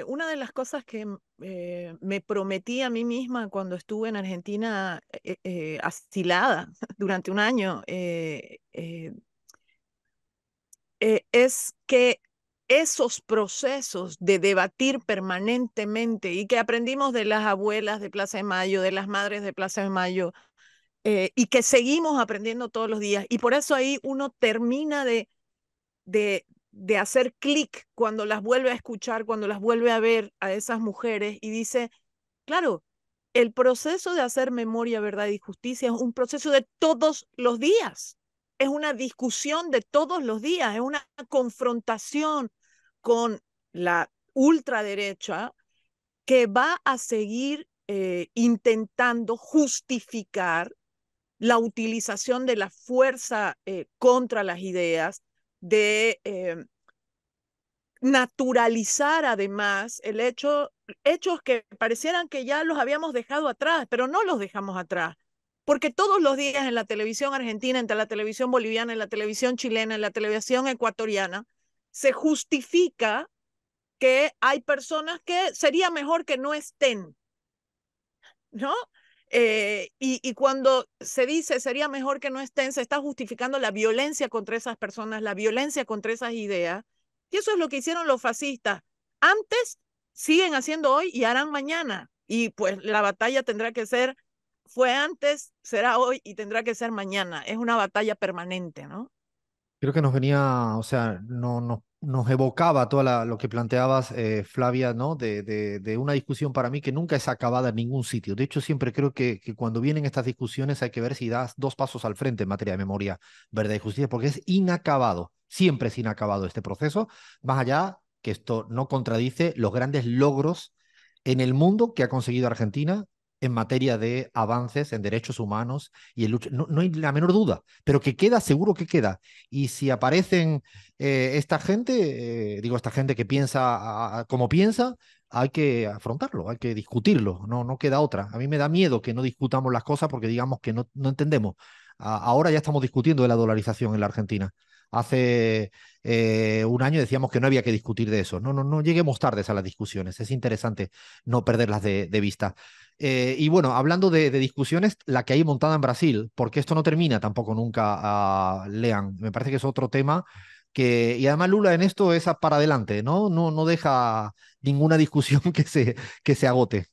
una de las cosas que me prometí a mí misma cuando estuve en Argentina asilada durante un año es que esos procesos de debatir permanentemente y que aprendimos de las abuelas de Plaza de Mayo, de las madres de Plaza de Mayo, y que seguimos aprendiendo todos los días. Y por eso ahí uno termina de hacer clic cuando las vuelve a escuchar, cuando las vuelve a ver a esas mujeres y dice, claro, el proceso de hacer memoria, verdad y justicia es un proceso de todos los días, es una discusión de todos los días, es una confrontación con la ultraderecha que va a seguir intentando justificar la utilización de la fuerza contra las ideas, de naturalizar además hechos que parecieran que ya los habíamos dejado atrás, pero no los dejamos atrás. Porque todos los días en la televisión argentina, en la televisión boliviana, en la televisión chilena, en la televisión ecuatoriana, se justifica que hay personas que sería mejor que no estén, ¿no? Y cuando se dice sería mejor que no estén, se está justificando la violencia contra esas personas, la violencia contra esas ideas. Y eso es lo que hicieron los fascistas. Antes, siguen haciendo hoy y harán mañana. Y pues la batalla tendrá que ser, fue antes, será hoy y tendrá que ser mañana. Es una batalla permanente, ¿no? Creo que nos venía, o sea, nos evocaba lo que planteabas, Flavia, ¿no? De una discusión para mí que nunca es acabada en ningún sitio. De hecho, siempre creo que cuando vienen estas discusiones hay que ver si das dos pasos al frente en materia de memoria, verdad y justicia, porque es inacabado, siempre es inacabado este proceso, más allá que esto no contradice los grandes logros en el mundo que ha conseguido Argentina en materia de avances en derechos humanos y en lucha. No, no hay la menor duda, pero que queda, seguro que queda. Y si aparecen esta gente, digo, esta gente que piensa como piensa, hay que afrontarlo, hay que discutirlo, no, no queda otra. A mí me da miedo que no discutamos las cosas porque digamos que no entendemos. Ahora ya estamos discutiendo de la dolarización en la Argentina. Hace un año decíamos que no había que discutir de eso. No lleguemos tardes a las discusiones. Es interesante no perderlas de vista. Y bueno, hablando de discusiones, la que hay montada en Brasil, porque esto no termina tampoco nunca, Lean. Me parece que es otro tema y además Lula en esto es para adelante, ¿no? No deja ninguna discusión que se agote.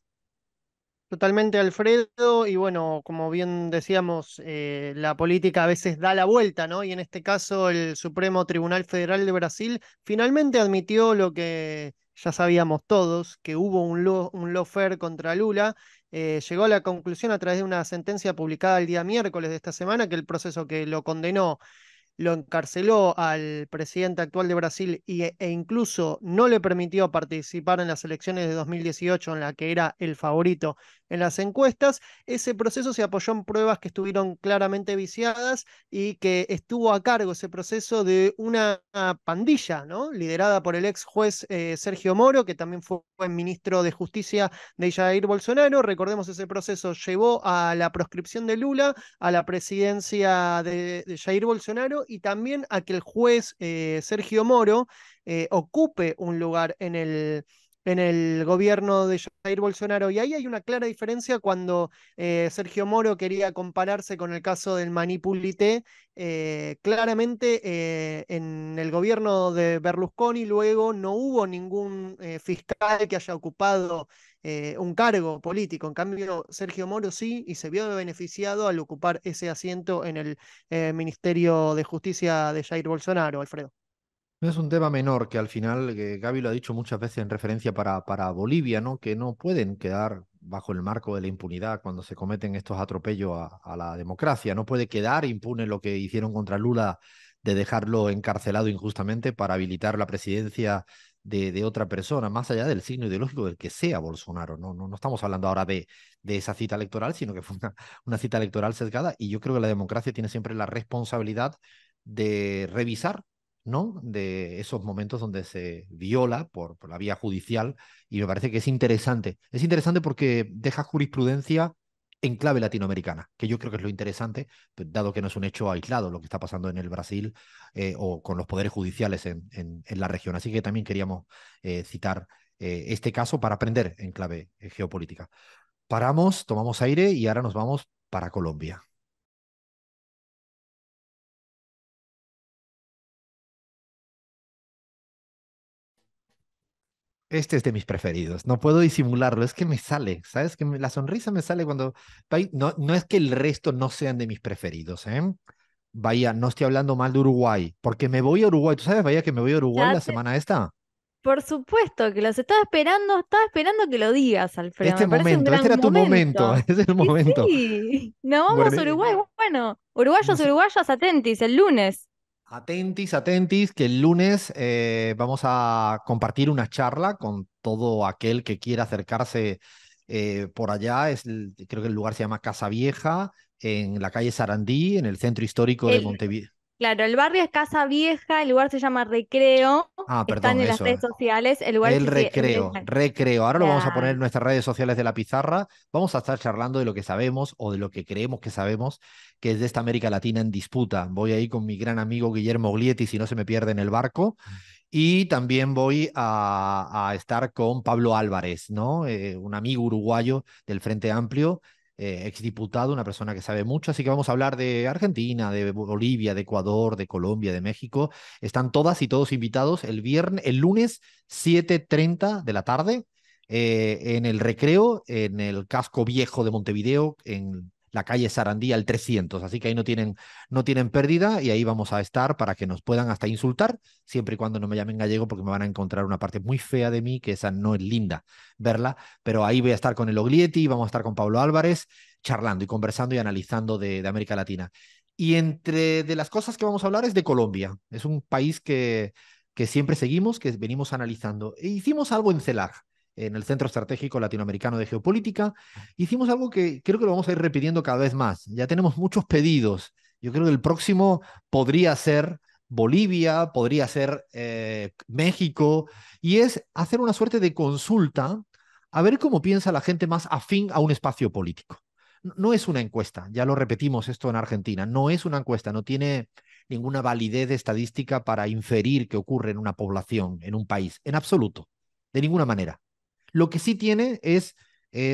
Totalmente, Alfredo, y bueno, como bien decíamos, la política a veces da la vuelta, ¿no? Y en este caso el Supremo Tribunal Federal de Brasil finalmente admitió lo que ya sabíamos todos, que hubo un lawfare contra Lula. Llegó a la conclusión a través de una sentencia publicada el día miércoles de esta semana que el proceso que lo condenó lo encarceló al presidente actual de Brasil e incluso no le permitió participar en las elecciones de 2018 en la que era el favorito en las encuestas. Ese proceso se apoyó en pruebas que estuvieron claramente viciadas y que estuvo a cargo ese proceso de una pandilla, ¿no? Liderada por el ex juez Sergio Moro, que también fue ministro de Justicia de Jair Bolsonaro. Recordemos, ese proceso llevó a la proscripción de Lula, a la presidencia de Jair Bolsonaro y también a que el juez Sergio Moro ocupe un lugar en el gobierno de Jair Bolsonaro. Y ahí hay una clara diferencia cuando Sergio Moro quería compararse con el caso del Manipulité. Claramente en el gobierno de Berlusconi luego no hubo ningún fiscal que haya ocupado un cargo político. En cambio, Sergio Moro sí, y se vio beneficiado al ocupar ese asiento en el Ministerio de Justicia de Jair Bolsonaro, Alfredo. No es un tema menor que al final, que Gaby lo ha dicho muchas veces en referencia para Bolivia, ¿no? Que no pueden quedar bajo el marco de la impunidad cuando se cometen estos atropellos a la democracia. No puede quedar impune lo que hicieron contra Lula de dejarlo encarcelado injustamente para habilitar la presidencia de otra persona, más allá del signo ideológico del que sea Bolsonaro. No estamos hablando ahora de esa cita electoral, sino que fue una cita electoral sesgada y yo creo que la democracia tiene siempre la responsabilidad de revisar, ¿no? De esos momentos donde se viola por la vía judicial y me parece que es interesante. Es interesante porque deja jurisprudencia en clave latinoamericana, que yo creo que es lo interesante, dado que no es un hecho aislado lo que está pasando en el Brasil o con los poderes judiciales en la región. Así que también queríamos citar este caso para aprender en clave geopolítica. Paramos, tomamos aire y ahora nos vamos para Colombia. Este es de mis preferidos, no puedo disimularlo, es que me sale, ¿sabes? Que la sonrisa me sale cuando... No, no es que el resto no sean de mis preferidos, ¿eh? Bahía, no estoy hablando mal de Uruguay, porque me voy a Uruguay. ¿Tú sabes, Bahía, que me voy a Uruguay Ya la te- semana esta? Por supuesto que los estaba esperando que lo digas, Alfredo. Este Me parece un momento, este gran era tu momento, momento. es el Y momento. sí, nos Bueno, vamos a Uruguay. Bueno, uruguayos, nos- uruguayas, atentis, el lunes. atentis, atentis, que el lunes vamos a compartir una charla con todo aquel que quiera acercarse por allá. Creo que el lugar se llama Casa Vieja, en la calle Sarandí, en el centro histórico de El, Montevideo. claro, el barrio es Casa Vieja, el lugar se llama Recreo, Ah, están perdón, en las eso. redes sociales, el lugar El sí, sí, recreo, recreo. Ahora lo vamos a poner en claro. nuestras redes sociales de la pizarra. Vamos a estar charlando de lo que sabemos o de lo que creemos que sabemos, que es de esta América Latina en disputa. Voy ahí con mi gran amigo Guillermo Glietti, si no se me pierde en el barco. Y también voy a estar con Pablo Álvarez, ¿no? Un amigo uruguayo del Frente Amplio, exdiputado, una persona que sabe mucho. Así que vamos a hablar de Argentina, de Bolivia, de Ecuador, de Colombia, de México. Están todas y todos invitados el lunes 7:30 de la tarde en el Recreo, en el casco viejo de Montevideo, en la calle Sarandí al 300. Así que ahí no tienen pérdida y ahí vamos a estar para que nos puedan hasta insultar, siempre y cuando no me llamen gallego, porque me van a encontrar una parte muy fea de mí, que esa no es linda verla, pero ahí voy a estar con el Oglietti, vamos a estar con Pablo Álvarez, charlando y conversando y analizando de América Latina. Y entre de las cosas que vamos a hablar es de Colombia. Es un país que siempre seguimos, que venimos analizando. E hicimos algo en CELAC, en el Centro Estratégico Latinoamericano de Geopolítica. Hicimos algo que creo que lo vamos a ir repitiendo cada vez más. Ya tenemos muchos pedidos. Yo creo que el próximo podría ser Bolivia, podría ser México, y es hacer una suerte de consulta a ver cómo piensa la gente más afín a un espacio político. No es una encuesta, ya lo repetimos esto en Argentina, no es una encuesta, no tiene ninguna validez estadística para inferir qué ocurre en una población, en un país, en absoluto, de ninguna manera. Lo que sí tiene es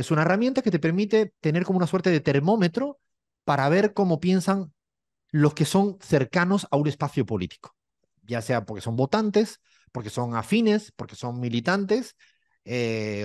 una herramienta que te permite tener como una suerte de termómetro para ver cómo piensan los que son cercanos a un espacio político, ya sea porque son votantes, porque son afines, porque son militantes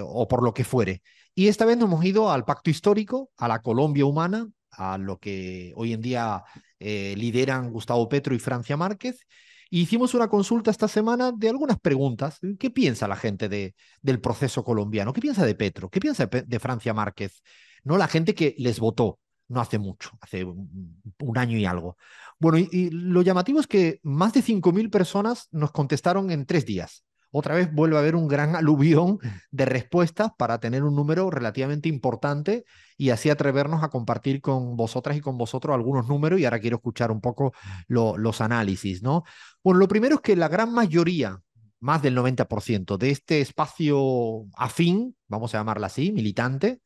o por lo que fuere. Y esta vez nos hemos ido al pacto histórico, a la Colombia humana, a lo que hoy en día lideran Gustavo Petro y Francia Márquez. Y hicimos una consulta esta semana de algunas preguntas. ¿Qué piensa la gente del proceso colombiano? ¿Qué piensa de Petro? ¿Qué piensa de Francia Márquez? No la gente que les votó no hace mucho, hace un año y algo. Bueno, y lo llamativo es que más de 5.000 personas nos contestaron en 3 días. Otra vez vuelve a haber un gran aluvión de respuestas para tener un número relativamente importante y así atrevernos a compartir con vosotras y con vosotros algunos números y ahora quiero escuchar un poco los análisis, ¿no? Bueno, lo primero es que la gran mayoría, más del 90% de este espacio afín, vamos a llamarla así, militante,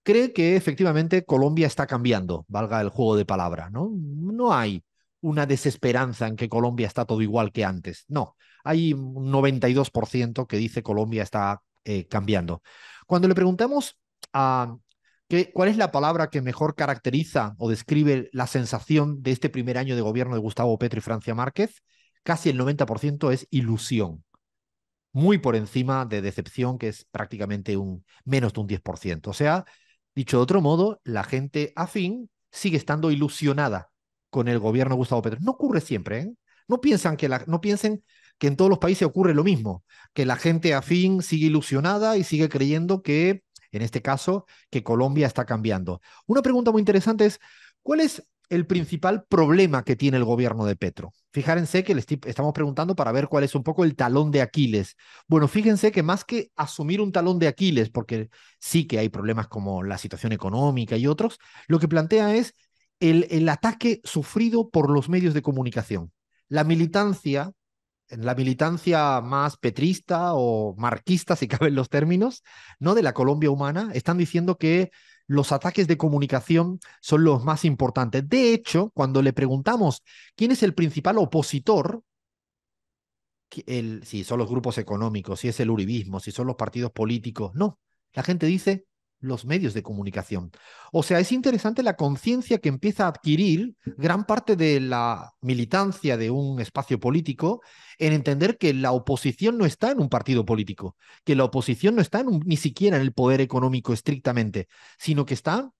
cree que efectivamente Colombia está cambiando, valga el juego de palabras, ¿no? No hay una desesperanza en que Colombia está todo igual que antes, no. Hay un 92% que dice Colombia está cambiando. Cuando le preguntamos a cuál es la palabra que mejor caracteriza o describe la sensación de este primer año de gobierno de Gustavo Petro y Francia Márquez, casi el 90% es ilusión, muy por encima de decepción, que es prácticamente menos de un 10%. O sea, dicho de otro modo, la gente afín sigue estando ilusionada con el gobierno de Gustavo Petro. No ocurre siempre, ¿eh? No piensen que en todos los países ocurre lo mismo, que la gente afín sigue ilusionada y sigue creyendo que, en este caso, que Colombia está cambiando. Una pregunta muy interesante es, ¿cuál es el principal problema que tiene el gobierno de Petro? Fíjense que estamos preguntando para ver cuál es un poco el talón de Aquiles. Bueno, fíjense que más que asumir un talón de Aquiles, porque sí que hay problemas como la situación económica y otros, lo que plantea es el ataque sufrido por los medios de comunicación. La militancia, la militancia más petrista o marquista, si caben los términos, ¿no? De la Colombia humana, están diciendo que los ataques de comunicación son los más importantes. De hecho, cuando le preguntamos quién es el principal opositor, si son los grupos económicos, si es el uribismo, si son los partidos políticos, no. La gente dice los medios de comunicación. O sea, es interesante la conciencia que empieza a adquirir gran parte de la militancia de un espacio político en entender que la oposición no está en un partido político, que la oposición no está ni siquiera en el poder económico estrictamente, sino que está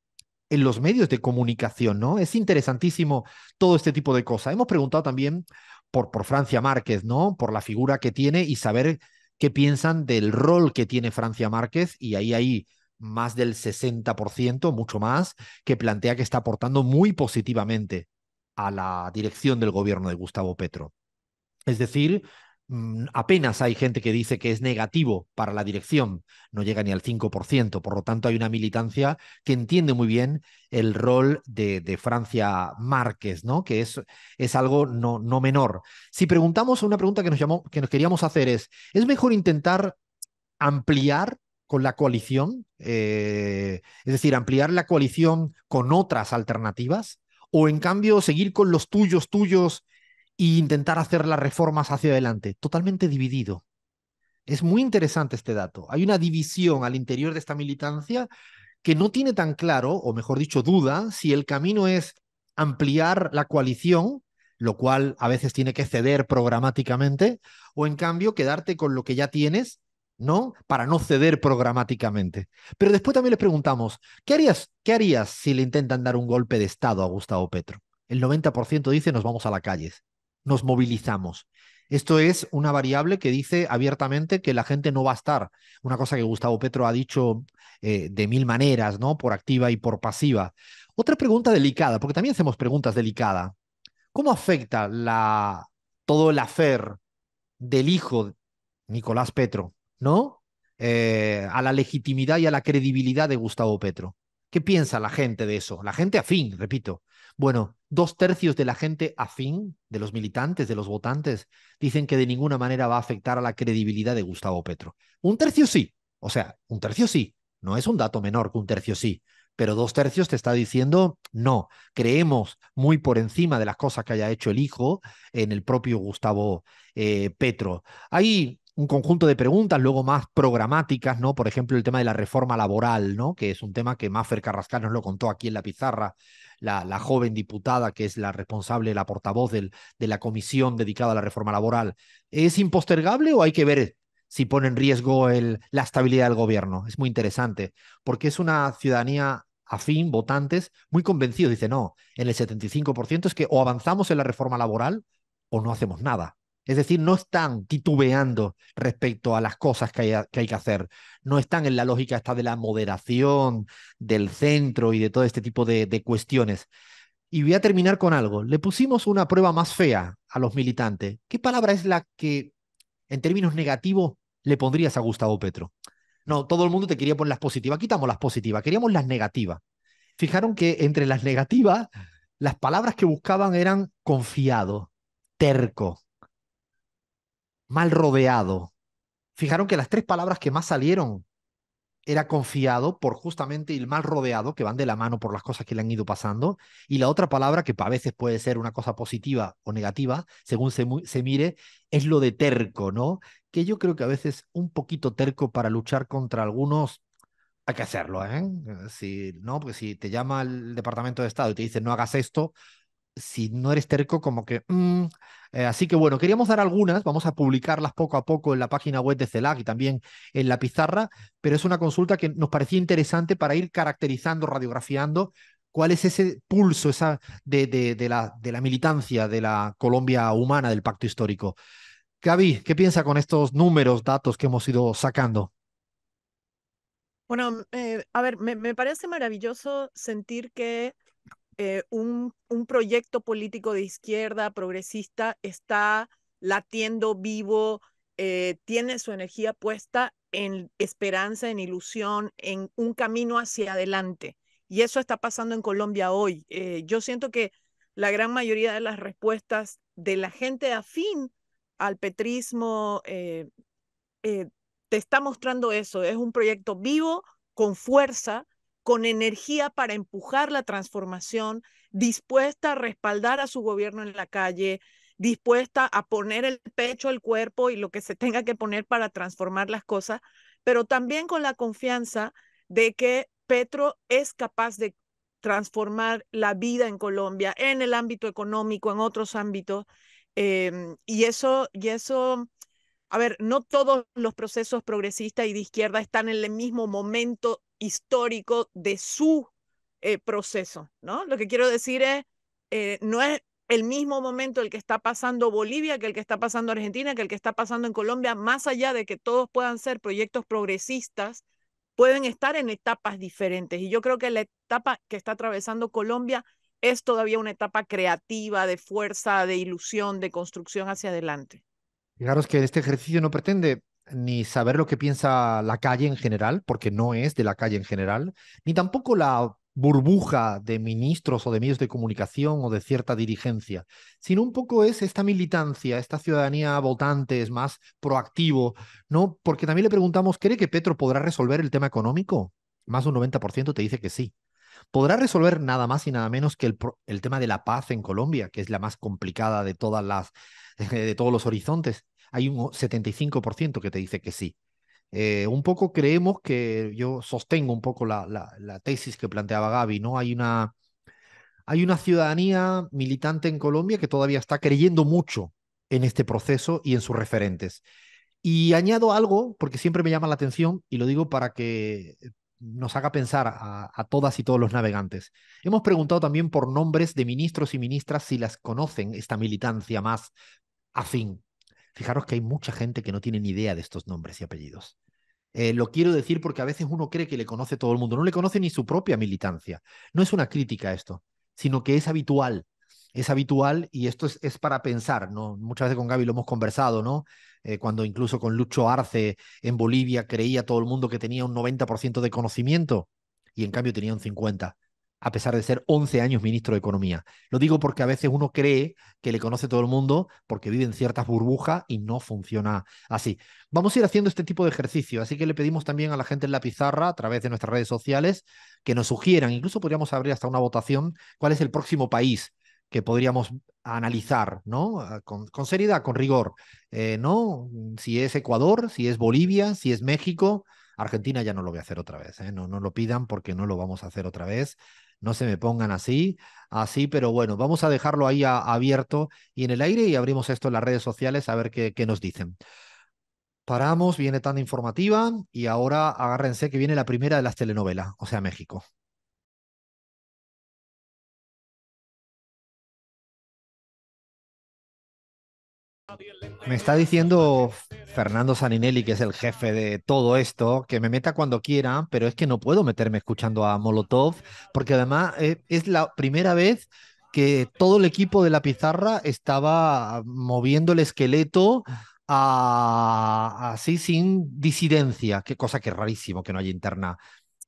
en los medios de comunicación, ¿no? Es interesantísimo todo este tipo de cosas. Hemos preguntado también por Francia Márquez, ¿no? Por la figura que tiene y saber qué piensan del rol que tiene Francia Márquez, y ahí hay más del 60%, mucho más, que plantea que está aportando muy positivamente a la dirección del gobierno de Gustavo Petro. Es decir, apenas hay gente que dice que es negativo para la dirección, no llega ni al 5%, por lo tanto hay una militancia que entiende muy bien el rol de Francia Márquez, ¿no? Que es algo no menor. Si preguntamos una pregunta que nos queríamos hacer ¿es mejor intentar ampliar con la coalición? Es decir, ampliar la coalición con otras alternativas, o en cambio seguir con los tuyos e intentar hacer las reformas hacia adelante. Totalmente dividido. Es muy interesante este dato. Hay una división al interior de esta militancia que no tiene tan claro, o mejor dicho, duda, si el camino es ampliar la coalición, lo cual a veces tiene que ceder programáticamente, o en cambio quedarte con lo que ya tienes, ¿no? Para no ceder programáticamente. Pero después también les preguntamos, ¿qué harías si le intentan dar un golpe de Estado a Gustavo Petro? El 90% dice nos vamos a la calle, nos movilizamos. Esto es una variable que dice abiertamente que la gente no va a estar. Una cosa que Gustavo Petro ha dicho de mil maneras, ¿no? Por activa y por pasiva. Otra pregunta delicada, porque también hacemos preguntas delicadas. ¿Cómo afecta todo el affair del hijo Nicolás Petro, ¿no? A la legitimidad y a la credibilidad de Gustavo Petro? ¿Qué piensa la gente de eso? La gente afín, repito. Bueno, 2/3 de la gente afín, de los militantes, de los votantes, dicen que de ninguna manera va a afectar a la credibilidad de Gustavo Petro. 1/3 sí, o sea, 1/3 sí. No es un dato menor que 1/3 sí, pero 2/3 te está diciendo no. Creemos muy por encima de las cosas que haya hecho el hijo en el propio Gustavo Petro. Hay un conjunto de preguntas, luego más programáticas, ¿no? Por ejemplo, el tema de la reforma laboral, ¿no? Que es un tema que Maffer Carrascal nos lo contó aquí en la pizarra, la joven diputada que es la responsable, la portavoz de la comisión dedicada a la reforma laboral. ¿Es impostergable o hay que ver si pone en riesgo la estabilidad del gobierno? Es muy interesante, porque es una ciudadanía afín, votantes, muy convencidos. Dice, no, en el 75% es que o avanzamos en la reforma laboral o no hacemos nada. Es decir, no están titubeando respecto a las cosas que hay que hacer. No están en la lógica esta de la moderación, del centro y de todo este tipo de cuestiones. Y voy a terminar con algo. Le pusimos una prueba más fea a los militantes. ¿Qué palabra es la que, en términos negativos, le pondrías a Gustavo Petro? No, todo el mundo te quería poner las positivas. Quitamos las positivas, queríamos las negativas. Fijaron que entre las negativas, las palabras que buscaban eran confiado, terco, mal rodeado. Fijaron que las 3 palabras que más salieron era confiado por justamente el mal rodeado, que van de la mano por las cosas que le han ido pasando, y la otra palabra, que a veces puede ser una cosa positiva o negativa, según se mire, es lo de terco, ¿no? Que yo creo que a veces un poquito terco para luchar contra algunos hay que hacerlo, ¿eh? Si, no, porque si te llama el Departamento de Estado y te dice no hagas esto, si no eres terco, como que... así que bueno, queríamos dar algunas, vamos a publicarlas poco a poco en la página web de CELAC y también en la pizarra, pero es una consulta que nos parecía interesante para ir caracterizando, radiografiando cuál es ese pulso de la militancia de la Colombia humana del pacto histórico. Gaby, ¿qué piensa con estos números, datos que hemos ido sacando? Bueno, a ver, me parece maravilloso sentir que un proyecto político de izquierda progresista está latiendo vivo, tiene su energía puesta en esperanza, en ilusión, en un camino hacia adelante. Y eso está pasando en Colombia hoy. Yo siento que la gran mayoría de las respuestas de la gente afín al petrismo eh, te está mostrando eso. Es un proyecto vivo, con fuerza, con energía para empujar la transformación, dispuesta a respaldar a su gobierno en la calle, dispuesta a poner el pecho, el cuerpo y lo que se tenga que poner para transformar las cosas, pero también con la confianza de que Petro es capaz de transformar la vida en Colombia, en el ámbito económico, en otros ámbitos. Y eso, a ver, no todos los procesos progresistas y de izquierda están en el mismo momento histórico de su proceso, ¿no? Lo que quiero decir es, no es el mismo momento el que está pasando Bolivia que el que está pasando Argentina, que el que está pasando en Colombia, más allá de que todos puedan ser proyectos progresistas, pueden estar en etapas diferentes. Y yo creo que la etapa que está atravesando Colombia es todavía una etapa creativa, de fuerza, de ilusión, de construcción hacia adelante. Fijaros que este ejercicio no pretende ni saber lo que piensa la calle en general, porque no es de la calle en general, ni tampoco la burbuja de ministros o de medios de comunicación o de cierta dirigencia, sino un poco es esta militancia, esta ciudadanía votante, es más proactivo, ¿no? Porque también le preguntamos, ¿cree que Petro podrá resolver el tema económico? Más de un 90% te dice que sí. ¿Podrá resolver nada más y nada menos que el tema de la paz en Colombia, que es la más complicada de todas de todos los horizontes? Hay un 75% que te dice que sí. Un poco creemos que yo sostengo un poco la tesis que planteaba Gaby, ¿no? Hay una ciudadanía militante en Colombia que todavía está creyendo mucho en este proceso y en sus referentes. Y añado algo, porque siempre me llama la atención, y lo digo para que nos haga pensar a todas y todos los navegantes. Hemos preguntado también por nombres de ministros y ministras si las conocen, esta militancia más afín. Fijaros que hay mucha gente que no tiene ni idea de estos nombres y apellidos. Lo quiero decir porque a veces uno cree que le conoce todo el mundo, no le conoce ni su propia militancia. No es una crítica a esto, sino que es habitual. Es habitual y esto es para pensar, ¿no? Muchas veces con Gaby lo hemos conversado, ¿no? Cuando incluso con Lucho Arce en Bolivia creía todo el mundo que tenía un 90% de conocimiento y en cambio tenía un 50%, a pesar de ser 11 años ministro de Economía. Lo digo porque a veces uno cree que le conoce todo el mundo porque vive en ciertas burbujas y no funciona así. Vamos a ir haciendo este tipo de ejercicio, así que le pedimos también a la gente en la pizarra, a través de nuestras redes sociales, que nos sugieran, incluso podríamos abrir hasta una votación, cuál es el próximo país que podríamos analizar, ¿no? Con seriedad, con rigor, ¿no? Si es Ecuador, si es Bolivia, si es México. Argentina ya no lo voy a hacer otra vez, ¿eh? No, no lo pidan porque no lo vamos a hacer otra vez. No se me pongan así, pero bueno, vamos a dejarlo ahí abierto y en el aire y abrimos esto en las redes sociales a ver qué nos dicen. Paramos, viene tan informativa y ahora agárrense que viene la primera de las telenovelas, o sea, México. Me está diciendo Fernando Saninelli, que es el jefe de todo esto, que me meta cuando quiera, pero es que no puedo meterme escuchando a Molotov, porque además es la primera vez que todo el equipo de la pizarra estaba moviendo el esqueleto así sin disidencia, qué cosa que es rarísimo que no haya interna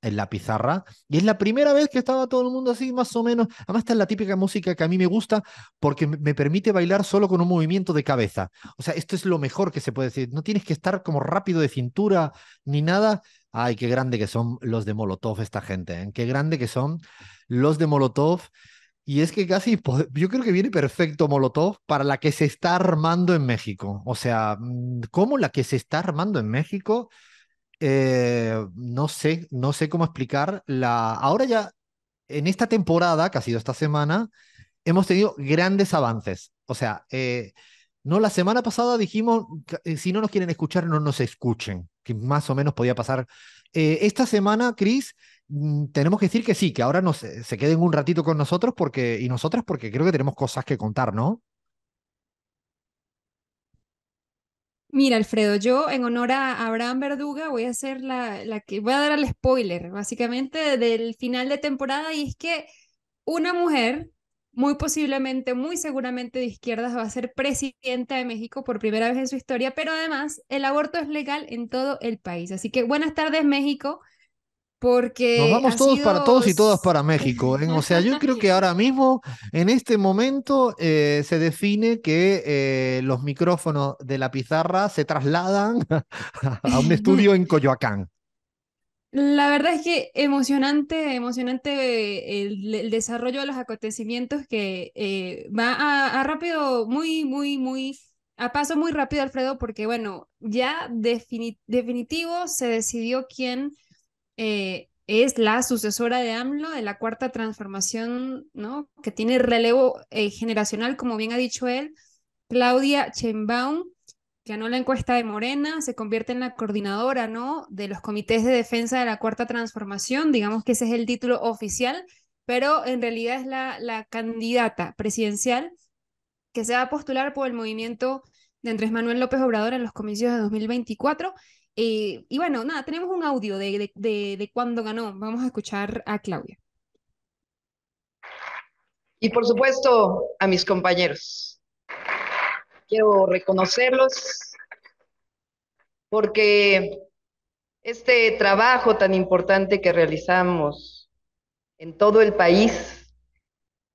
en la pizarra. Y es la primera vez que estaba todo el mundo así, más o menos. Además, esta es la típica música que a mí me gusta porque me permite bailar solo con un movimiento de cabeza. O sea, esto es lo mejor que se puede decir. No tienes que estar como rápido de cintura ni nada. Ay, qué grande que son los de Molotov esta gente, ¿eh? Qué grande que son los de Molotov. Y es que casi, yo creo que viene perfecto Molotov para la que se está armando en México. O sea, ¿cómo la que se está armando en México? No sé cómo explicar Ahora ya, en esta temporada, que ha sido esta semana, hemos tenido grandes avances. O sea, no, la semana pasada dijimos, si no nos quieren escuchar, no nos escuchen, que más o menos podía pasar. Esta semana, Chris, tenemos que decir que sí, que ahora se queden un ratito con nosotros y nosotras porque creo que tenemos cosas que contar, ¿no? Mira, Alfredo, yo en honor a Abraham Verduga voy a hacer la que voy a dar el spoiler, básicamente, del final de temporada, y es que una mujer, muy posiblemente, muy seguramente de izquierdas, va a ser presidenta de México por primera vez en su historia, pero además el aborto es legal en todo el país. Así que buenas tardes, México, Nos porque vamos ha todos para sido... todos y todas para México, ¿eh? O sea, yo creo que ahora mismo, en este momento, se define que los micrófonos de la pizarra se trasladan a un estudio en Coyoacán. La verdad es que emocionante, emocionante el desarrollo de los acontecimientos que va a rápido, a paso muy rápido, Alfredo, porque bueno, ya definitivo se decidió quién es la sucesora de AMLO, de la cuarta transformación, ¿no? Que tiene relevo generacional, como bien ha dicho él. Claudia Sheinbaum ganó la encuesta de Morena, se convierte en la coordinadora, ¿no? De los comités de defensa de la cuarta transformación, digamos que ese es el título oficial, pero en realidad es la candidata presidencial que se va a postular por el movimiento de Andrés Manuel López Obrador en los comicios de 2024. Y bueno, nada, tenemos un audio de cuando ganó. Vamos a escuchar a Claudia. Y por supuesto a mis compañeros. Quiero reconocerlos porque este trabajo tan importante que realizamos en todo el país,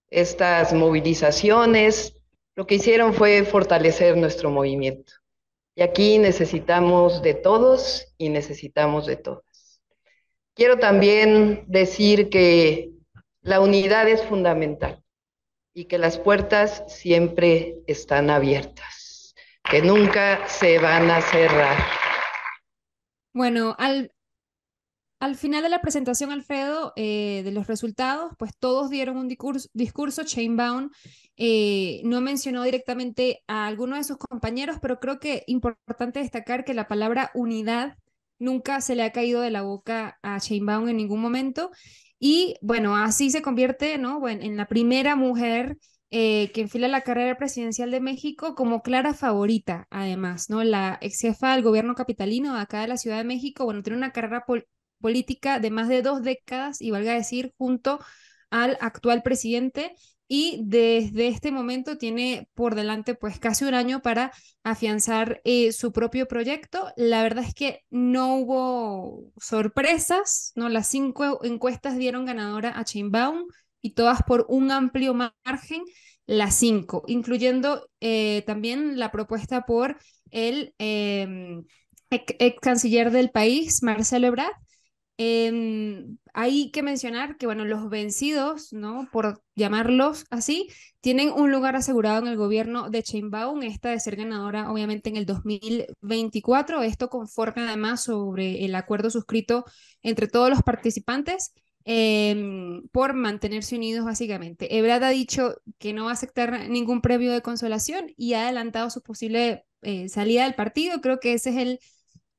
estas movilizaciones, lo que hicieron fue fortalecer nuestro movimiento. Y aquí necesitamos de todos y necesitamos de todas. Quiero también decir que la unidad es fundamental y que las puertas siempre están abiertas, que nunca se van a cerrar. Bueno, al final de la presentación, Alfredo, de los resultados, pues todos dieron un discurso. Sheinbaum no mencionó directamente a alguno de sus compañeros, pero creo que es importante destacar que la palabra unidad nunca se le ha caído de la boca a Sheinbaum en ningún momento. Y bueno, así se convierte, ¿no? Bueno, en la primera mujer que enfila la carrera presidencial de México como clara favorita, además, ¿no? La ex jefa del gobierno capitalino de acá de la Ciudad de México, bueno, tiene una carrera política de más de 2 décadas, y valga decir, junto al actual presidente, y desde este momento tiene por delante pues casi un año para afianzar su propio proyecto. La verdad es que no hubo sorpresas, ¿no? Las 5 encuestas dieron ganadora a Sheinbaum y todas por un amplio margen, las 5, incluyendo también la propuesta por el ex canciller del país, Marcelo Ebrard. Hay que mencionar que, bueno, los vencidos, ¿no? Por llamarlos así, tienen un lugar asegurado en el gobierno de Sheinbaum, esta de ser ganadora, obviamente, en el 2024. Esto conforme además sobre el acuerdo suscrito entre todos los participantes por mantenerse unidos, básicamente. Ebrard ha dicho que no va a aceptar ningún premio de consolación y ha adelantado su posible salida del partido. Creo que ese es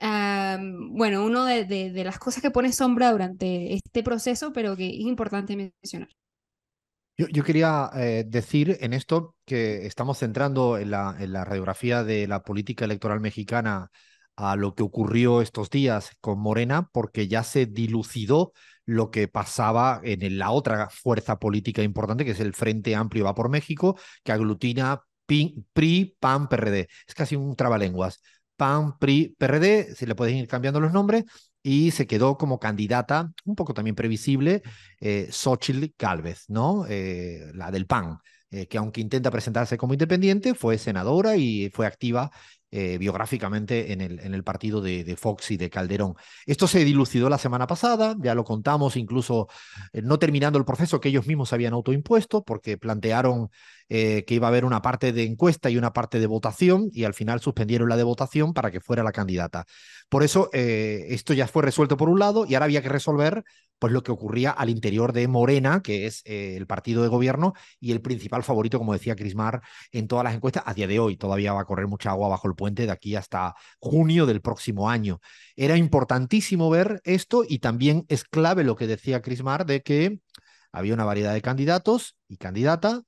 bueno, uno de las cosas que pone sombra durante este proceso, pero que es importante mencionar. Yo quería decir en esto que estamos centrando en la radiografía de la política electoral mexicana a lo que ocurrió estos días con Morena, porque ya se dilucidó lo que pasaba en la otra fuerza política importante, que es el Frente Amplio Va por México, que aglutina PRI, PAN, PRD. Es casi un trabalenguas. PAN, PRI, PRD, se le pueden ir cambiando los nombres, y se quedó como candidata, un poco también previsible, Xóchitl Gálvez, ¿no? La del PAN, que aunque intenta presentarse como independiente, fue senadora y fue activa biográficamente en el partido de Fox y de Calderón. Esto se dilucidó la semana pasada, ya lo contamos, incluso no terminando el proceso que ellos mismos habían autoimpuesto, porque plantearon que iba a haber una parte de encuesta y una parte de votación, y al final suspendieron la de votación para que fuera la candidata. Por eso esto ya fue resuelto por un lado, y ahora había que resolver pues lo que ocurría al interior de Morena, que es el partido de gobierno y el principal favorito, como decía Crismar, en todas las encuestas. A día de hoy todavía va a correr mucha agua bajo el puente de aquí hasta junio del próximo año. Era importantísimo ver esto, y también es clave lo que decía Crismar de que había una variedad de candidatos y candidatas,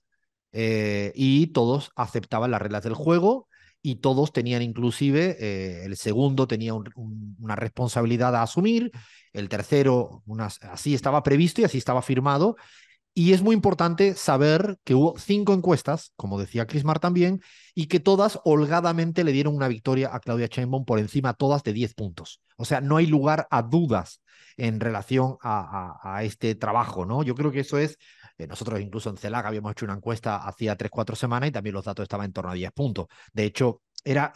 y todos aceptaban las reglas del juego, y todos tenían inclusive, el segundo tenía una responsabilidad a asumir, el tercero, así estaba previsto y así estaba firmado. Y es muy importante saber que hubo 5 encuestas, como decía Crismar también, y que todas holgadamente le dieron una victoria a Claudia Sheinbaum, por encima todas de 10 puntos. O sea, no hay lugar a dudas en relación a este trabajo, ¿no? Yo creo que eso es, nosotros incluso en CELAC habíamos hecho una encuesta hacía 3-4 semanas y también los datos estaban en torno a 10 puntos. De hecho, era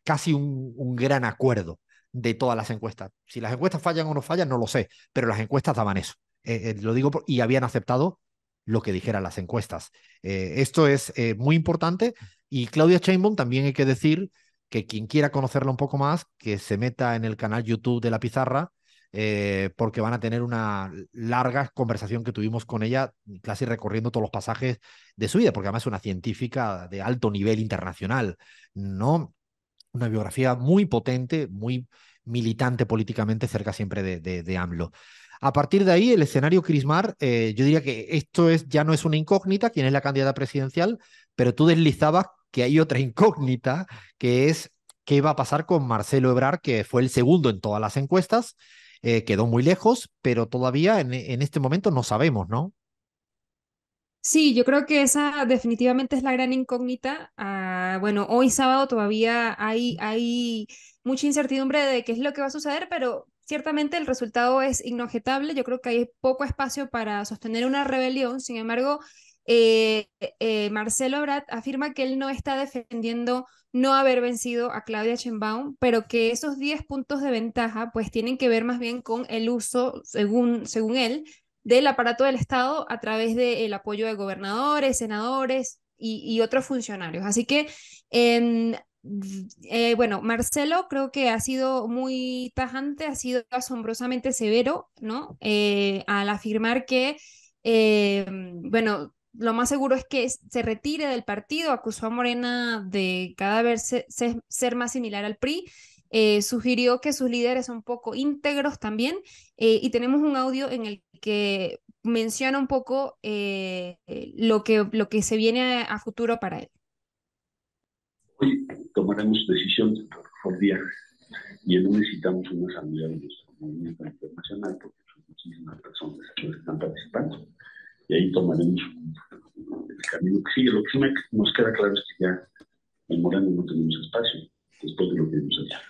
casi un gran acuerdo de todas las encuestas. Si las encuestas fallan o no fallan, no lo sé, pero las encuestas daban eso. Lo digo y habían aceptado lo que dijeran las encuestas. Esto es muy importante, y Claudia Sheinbaum también hay que decir que quien quiera conocerla un poco más, que se meta en el canal YouTube de La Pizarra, porque van a tener una larga conversación que tuvimos con ella, casi recorriendo todos los pasajes de su vida, porque además es una científica de alto nivel internacional, ¿no? Una biografía muy potente, muy militante políticamente, cerca siempre de AMLO. A partir de ahí, el escenario Crismar, yo diría que esto ya no es una incógnita, quién es la candidata presidencial, pero tú deslizabas que hay otra incógnita, que es qué va a pasar con Marcelo Ebrard, que fue el segundo en todas las encuestas, quedó muy lejos, pero todavía en este momento no sabemos, ¿no? Sí, yo creo que esa definitivamente es la gran incógnita. Bueno, hoy sábado todavía hay mucha incertidumbre de qué es lo que va a suceder, pero ciertamente el resultado es inobjetable. Yo creo que hay poco espacio para sostener una rebelión. Sin embargo, Marcelo Ebrard afirma que él no está defendiendo no haber vencido a Claudia Sheinbaum, pero que esos 10 puntos de ventaja pues tienen que ver más bien con el uso, según él, del aparato del Estado a través del apoyo de gobernadores, senadores y otros funcionarios. Así que, bueno, Marcelo creo que ha sido muy tajante, ha sido asombrosamente severo, ¿no? Al afirmar que, bueno, lo más seguro es que se retire del partido, acusó a Morena de cada vez ser más similar al PRI, sugirió que sus líderes son poco íntegros también, y tenemos un audio en el que menciona un poco lo que se viene a futuro para él. Hoy tomaremos decisiones por día y en un necesitamos una asamblea de nuestro movimiento internacional porque son muchísimas personas que están participando y ahí tomaremos el camino que sigue. Lo que sí nos queda claro es que ya en Moreno no tenemos espacio después de lo que vimos allá.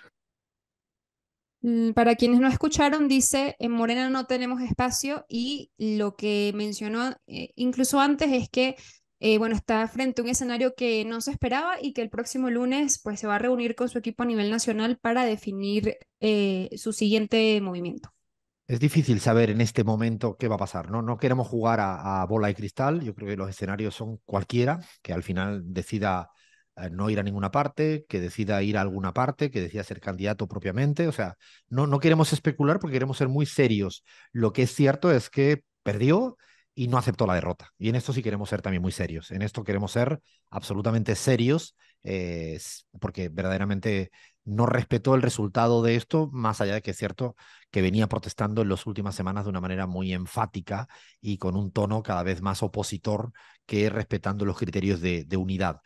Para quienes no escucharon, dice, en Morena no tenemos espacio y lo que mencionó incluso antes es que, bueno, está frente a un escenario que no se esperaba y que el próximo lunes pues se va a reunir con su equipo a nivel nacional para definir su siguiente movimiento. Es difícil saber en este momento qué va a pasar, ¿no? No queremos jugar a bola y cristal, yo creo que los escenarios son cualquiera, que al final decida no ir a ninguna parte, que decida ir a alguna parte, que decida ser candidato propiamente, o sea, no queremos especular porque queremos ser muy serios. Lo que es cierto es que perdió y no aceptó la derrota, y en esto sí queremos ser también muy serios, en esto queremos ser absolutamente serios, porque verdaderamente no respetó el resultado de esto, más allá de que es cierto que venía protestando en las últimas semanas de una manera muy enfática y con un tono cada vez más opositor que respetando los criterios de unidad.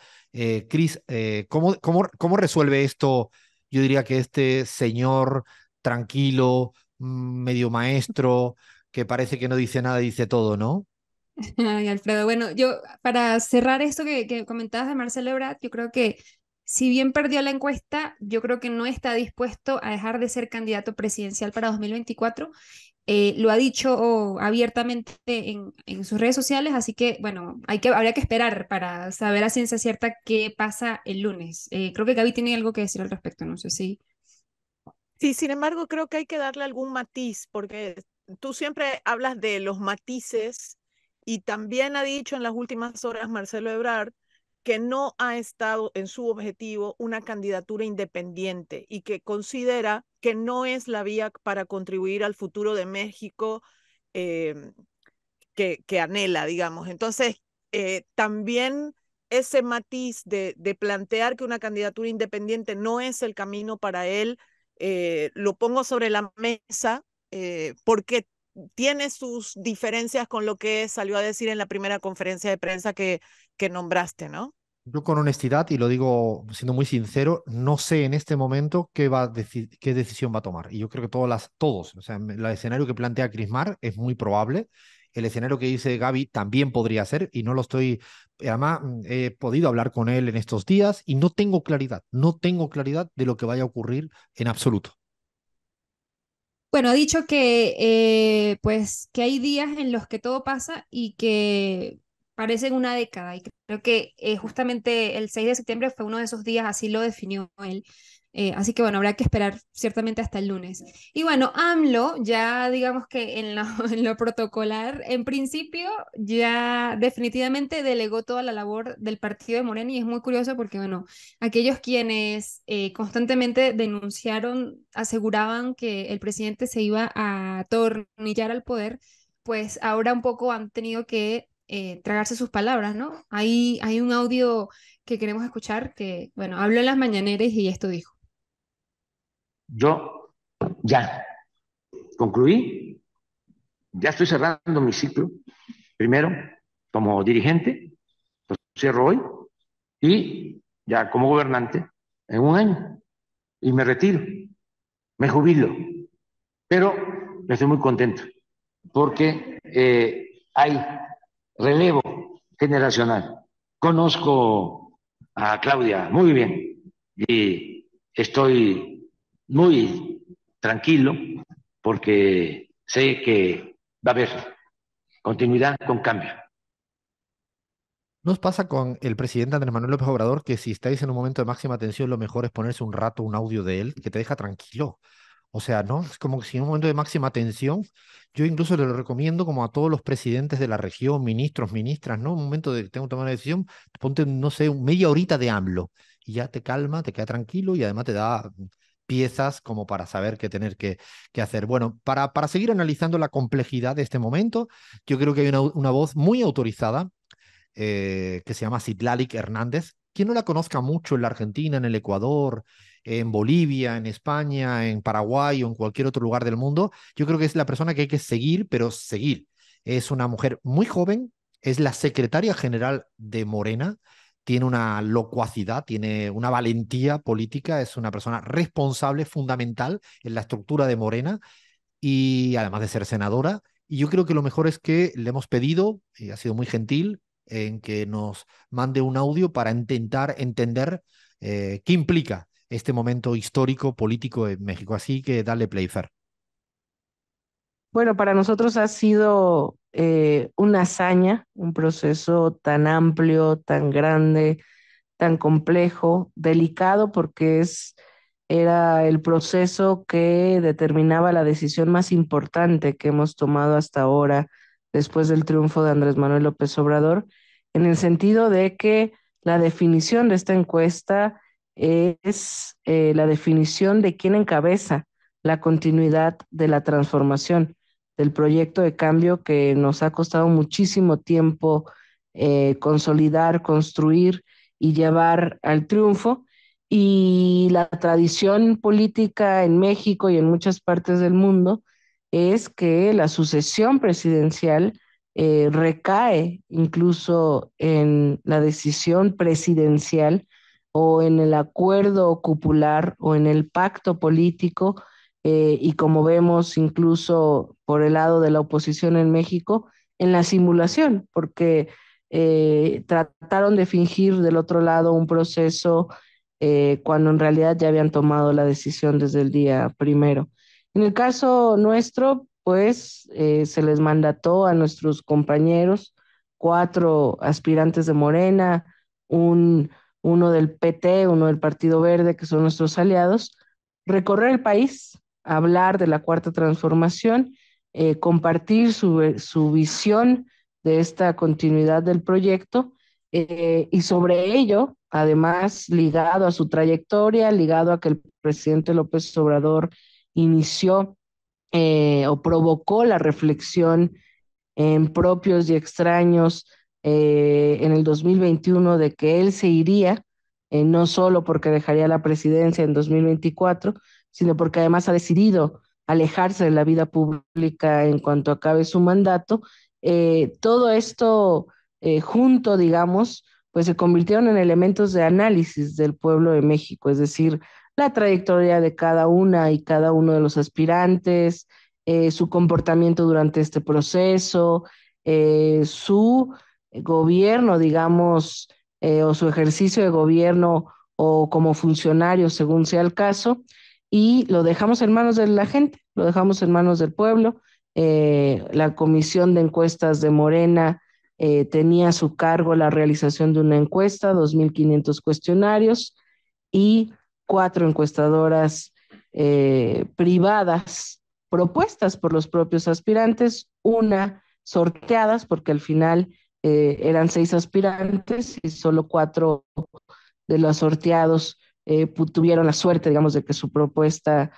Cris, ¿cómo resuelve esto? Yo diría que este señor tranquilo, medio maestro, que parece que no dice nada, dice todo, ¿no? Ay, Alfredo, bueno, yo para cerrar esto que comentabas de Marcelo Ebrard, yo creo que si bien perdió la encuesta, yo creo que no está dispuesto a dejar de ser candidato presidencial para 2024. Lo ha dicho abiertamente en sus redes sociales, así que bueno, habría que esperar para saber a ciencia cierta qué pasa el lunes. Creo que Gaby tiene algo que decir al respecto, no sé si... Sí, sin embargo, creo que hay que darle algún matiz, porque tú siempre hablas de los matices y también ha dicho en las últimas horas Marcelo Ebrard que no ha estado en su objetivo una candidatura independiente y que considera que no es la vía para contribuir al futuro de México eh, que anhela, digamos. Entonces, también ese matiz de plantear que una candidatura independiente no es el camino para él, lo pongo sobre la mesa porque tiene sus diferencias con lo que salió a decir en la primera conferencia de prensa que nombraste, ¿no? Yo con honestidad, y lo digo siendo muy sincero, no sé en este momento qué decisión va a tomar. Y yo creo que todos, o sea, el escenario que plantea Crismar es muy probable. El escenario que dice Gaby también podría ser, y no lo estoy. Además, he podido hablar con él en estos días y no tengo claridad de lo que vaya a ocurrir en absoluto. Bueno, ha dicho que, pues, que hay días en los que todo pasa y que parecen una década. Y creo que justamente el 6 de septiembre fue uno de esos días, así lo definió él. Así que bueno, habrá que esperar ciertamente hasta el lunes. Y bueno, AMLO, ya digamos que en lo, en lo protocolar, en principio ya definitivamente delegó toda la labor del partido de Morena y es muy curioso porque bueno, aquellos quienes constantemente denunciaron, aseguraban que el presidente se iba a atornillar al poder, pues ahora un poco han tenido que tragarse sus palabras, ¿no? Hay un audio que queremos escuchar que, bueno, habló en las mañaneras y esto dijo. Yo ya concluí, ya estoy cerrando mi ciclo, primero como dirigente, lo cierro hoy, y ya como gobernante en un año, y me retiro, me jubilo, pero estoy muy contento porque hay relevo generacional. Conozco a Claudia muy bien y estoy muy tranquilo porque sé que va a haber continuidad con cambio. ¿Nos pasa con el presidente Andrés Manuel López Obrador que si estáis en un momento de máxima tensión, lo mejor es ponerse un rato un audio de él que te deja tranquilo? O sea, ¿no? Es como que si en un momento de máxima tensión, yo incluso le lo recomiendo como a todos los presidentes de la región, ministros, ministras, ¿no? Un momento de que tengo que tomar una decisión, ponte, no sé, media horita de AMLO y ya te calma, te queda tranquilo y además te da piezas como para saber qué tener que hacer. Bueno, para seguir analizando la complejidad de este momento, yo creo que hay una voz muy autorizada que se llama Citlalic Hernández. Quien no la conozca mucho en la Argentina, en el Ecuador, en Bolivia, en España, en Paraguay o en cualquier otro lugar del mundo, yo creo que es la persona que hay que seguir, pero seguir. Es una mujer muy joven, es la secretaria general de Morena, tiene una locuacidad, tiene una valentía política, es una persona responsable, fundamental en la estructura de Morena y además de ser senadora. Y yo creo que lo mejor es que le hemos pedido, y ha sido muy gentil, en que nos mande un audio para intentar entender qué implica este momento histórico, político en México. Así que dale play, Fer. Bueno, para nosotros ha sido una hazaña, un proceso tan amplio, tan grande, tan complejo, delicado, porque era el proceso que determinaba la decisión más importante que hemos tomado hasta ahora, después del triunfo de Andrés Manuel López Obrador, en el sentido de que la definición de esta encuesta es la definición de quién encabeza la continuidad de la transformación, del proyecto de cambio que nos ha costado muchísimo tiempo consolidar, construir y llevar al triunfo. Y la tradición política en México y en muchas partes del mundo es que la sucesión presidencial recae incluso en la decisión presidencial o en el acuerdo cupular o en el pacto político, y como vemos incluso por el lado de la oposición en México, en la simulación, porque trataron de fingir del otro lado un proceso cuando en realidad ya habían tomado la decisión desde el día primero. En el caso nuestro, pues se les mandató a nuestros compañeros, 4 aspirantes de Morena, un, uno del PT, uno del Partido Verde, que son nuestros aliados, recorrer el país, hablar de la cuarta transformación, compartir su visión de esta continuidad del proyecto, y sobre ello, además, ligado a su trayectoria, ligado a que el presidente López Obrador inició o provocó la reflexión en propios y extraños en el 2021 de que él se iría, no solo porque dejaría la presidencia en 2024, sino porque además ha decidido alejarse de la vida pública en cuanto acabe su mandato. Todo esto junto, digamos, pues se convirtieron en elementos de análisis del pueblo de México, es decir, la trayectoria de cada una y cada uno de los aspirantes, su comportamiento durante este proceso, su gobierno, digamos, o su ejercicio de gobierno o como funcionario, según sea el caso, y lo dejamos en manos de la gente, lo dejamos en manos del pueblo. La comisión de encuestas de Morena tenía a su cargo la realización de una encuesta, 2.500 cuestionarios, y 4 encuestadoras privadas propuestas por los propios aspirantes, una sorteadas, porque al final eran 6 aspirantes y solo 4 de los sorteados tuvieron la suerte, digamos, de que su propuesta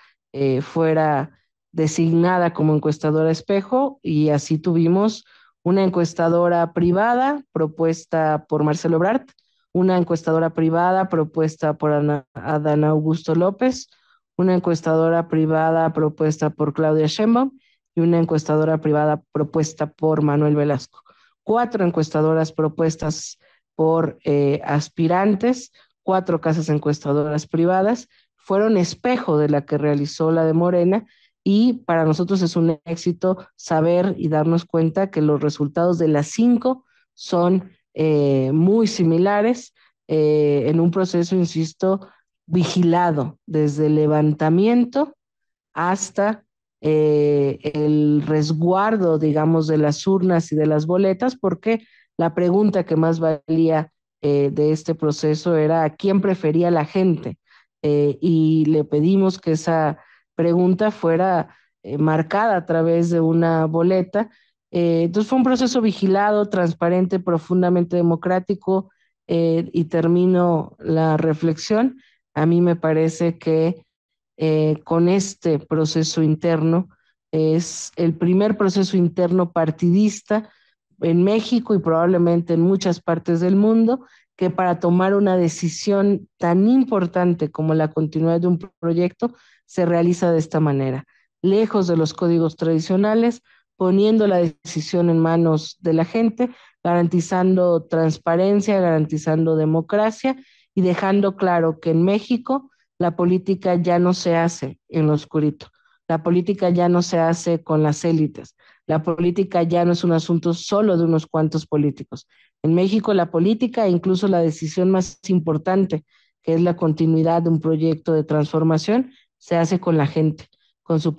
fuera designada como encuestadora espejo, y así tuvimos una encuestadora privada propuesta por Marcelo Ebrard, una encuestadora privada propuesta por Adán Augusto López, una encuestadora privada propuesta por Claudia Sheinbaum y una encuestadora privada propuesta por Manuel Velasco. 4 encuestadoras propuestas por aspirantes, 4 casas encuestadoras privadas, fueron espejo de la que realizó la de Morena, y para nosotros es un éxito saber y darnos cuenta que los resultados de las 5 son muy similares, en un proceso, insisto, vigilado desde el levantamiento hasta el resguardo, digamos, de las urnas y de las boletas, porque la pregunta que más valía de este proceso era ¿a quién prefería la gente? Y le pedimos que esa pregunta fuera marcada a través de una boleta. Entonces fue un proceso vigilado, transparente, profundamente democrático, y termino la reflexión. A mí me parece que con este proceso interno es el primer proceso interno partidista en México y probablemente en muchas partes del mundo, que para tomar una decisión tan importante como la continuidad de un proyecto se realiza de esta manera, lejos de los códigos tradicionales, poniendo la decisión en manos de la gente, garantizando transparencia, garantizando democracia y dejando claro que en México la política ya no se hace en lo oscurito, la política ya no se hace con las élites, la política ya no es un asunto solo de unos cuantos políticos. En México la política e incluso la decisión más importante, que es la continuidad de un proyecto de transformación, se hace con la gente, con su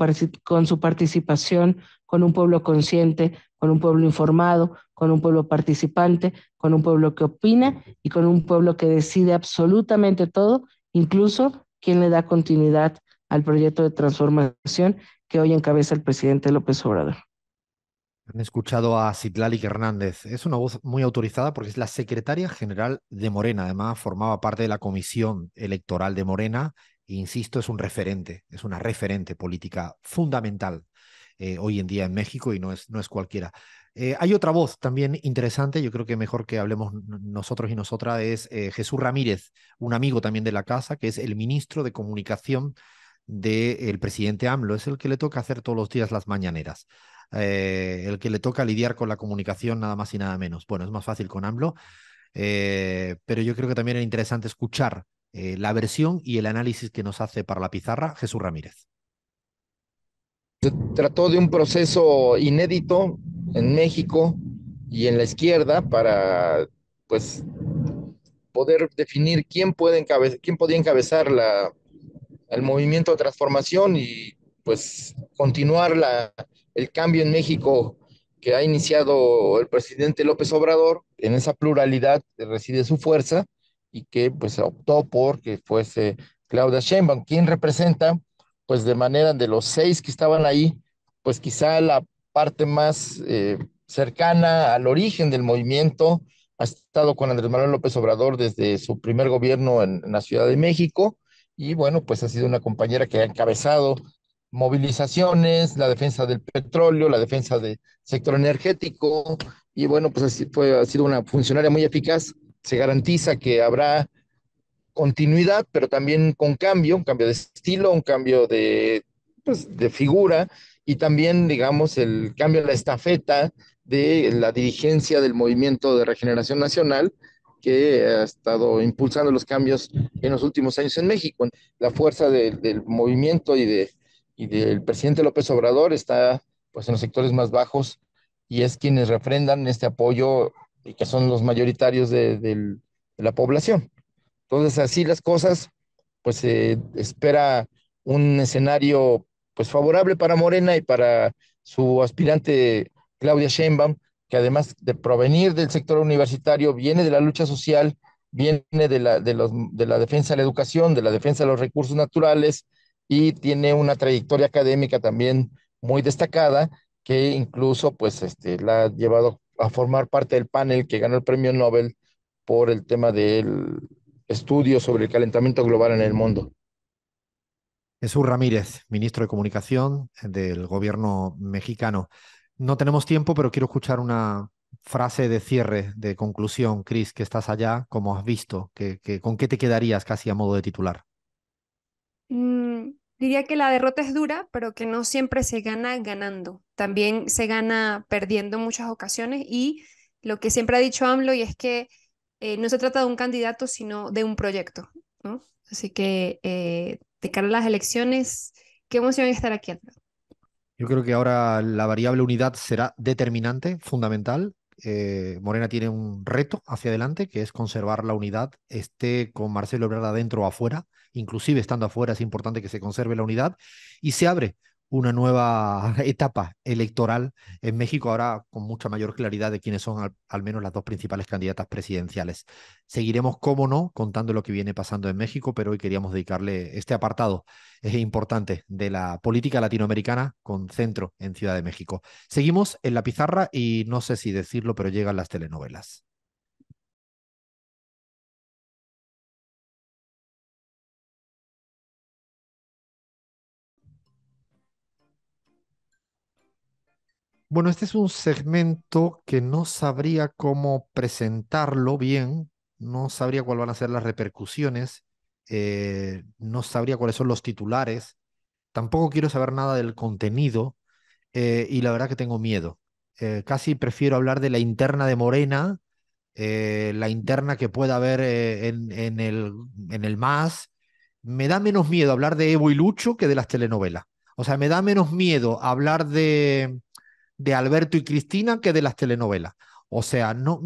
participación, con un pueblo consciente, con un pueblo informado, con un pueblo participante, con un pueblo que opina y con un pueblo que decide absolutamente todo, incluso quién le da continuidad al proyecto de transformación que hoy encabeza el presidente López Obrador. Han escuchado a Citlali Hernández. Es una voz muy autorizada porque es la secretaria general de Morena. Además, formaba parte de la comisión electoral de Morena. E insisto, es un referente, es una referente política fundamental hoy en día en México, y no es cualquiera. Hay otra voz también interesante, yo creo que mejor que hablemos nosotros y nosotras, es Jesús Ramírez, un amigo también de la casa, que es el ministro de Comunicación del presidente AMLO. Es el que le toca hacer todos los días las mañaneras. El que le toca lidiar con la comunicación nada más y nada menos. Bueno, es más fácil con AMLO, pero yo creo que también es interesante escuchar la versión y el análisis que nos hace para la pizarra Jesús Ramírez. Se trató de un proceso inédito en México y en la izquierda para, pues, poder definir quién podía encabezar el movimiento de transformación y, pues, continuar el cambio en México que ha iniciado el presidente López Obrador. En esa pluralidad reside su fuerza, y que, pues, optó por que fuese Claudia Sheinbaum, quien representa, pues, de manera de los 6 que estaban ahí, pues quizá la parte más cercana al origen del movimiento. Ha estado con Andrés Manuel López Obrador desde su primer gobierno en la Ciudad de México, y bueno, pues ha sido una compañera que ha encabezado movilizaciones, la defensa del petróleo, la defensa del sector energético, y bueno, pues ha sido una funcionaria muy eficaz. Se garantiza que habrá continuidad, pero también con cambio, un cambio de estilo, un cambio pues, de figura, y también, digamos, el cambio en la estafeta de la dirigencia del Movimiento de Regeneración Nacional, que ha estado impulsando los cambios en los últimos años en México. La fuerza del movimiento y del presidente López Obrador está, pues, en los sectores más bajos, y es quienes refrendan este apoyo y que son los mayoritarios de la población. Entonces, así las cosas, pues se espera un escenario, pues, favorable para Morena y para su aspirante Claudia Sheinbaum, que además de provenir del sector universitario, viene de la lucha social, viene de la defensa de la educación, de la defensa de los recursos naturales y tiene una trayectoria académica también muy destacada que incluso pues la ha llevado a formar parte del panel que ganó el premio Nobel por el tema del estudio sobre el calentamiento global en el mundo. Jesús Ramírez, ministro de Comunicación del gobierno mexicano. No tenemos tiempo, pero quiero escuchar una frase de cierre, de conclusión. Cris, que estás allá, ¿cómo has visto? ¿Con qué te quedarías casi a modo de titular? Diría que la derrota es dura, pero que no siempre se gana ganando. También se gana perdiendo en muchas ocasiones y lo que siempre ha dicho AMLO y es que no se trata de un candidato, sino de un proyecto, ¿no? Así que de cara a las elecciones, qué emoción estar aquí, Alfredo. Yo creo que ahora la variable unidad será determinante, fundamental. Morena tiene un reto hacia adelante, que es conservar la unidad, esté con Marcelo Ebrard adentro o afuera, inclusive estando afuera es importante que se conserve la unidad, y se abre una nueva etapa electoral en México, ahora con mucha mayor claridad de quiénes son al menos las dos principales candidatas presidenciales. Seguiremos, cómo no, contando lo que viene pasando en México, pero hoy queríamos dedicarle este apartado importante de la política latinoamericana con centro en Ciudad de México. Seguimos en la pizarra y no sé si decirlo, pero llegan las telenovelas. Bueno, este es un segmento que no sabría cómo presentarlo bien, no sabría cuáles van a ser las repercusiones, no sabría cuáles son los titulares, tampoco quiero saber nada del contenido y la verdad que tengo miedo. Casi prefiero hablar de la interna de Morena, la interna que pueda haber en el MAS. Me da menos miedo hablar de Evo y Lucho que de las telenovelas. O sea, me da menos miedo hablar de Alberto y Cristina que de las telenovelas. O sea, no,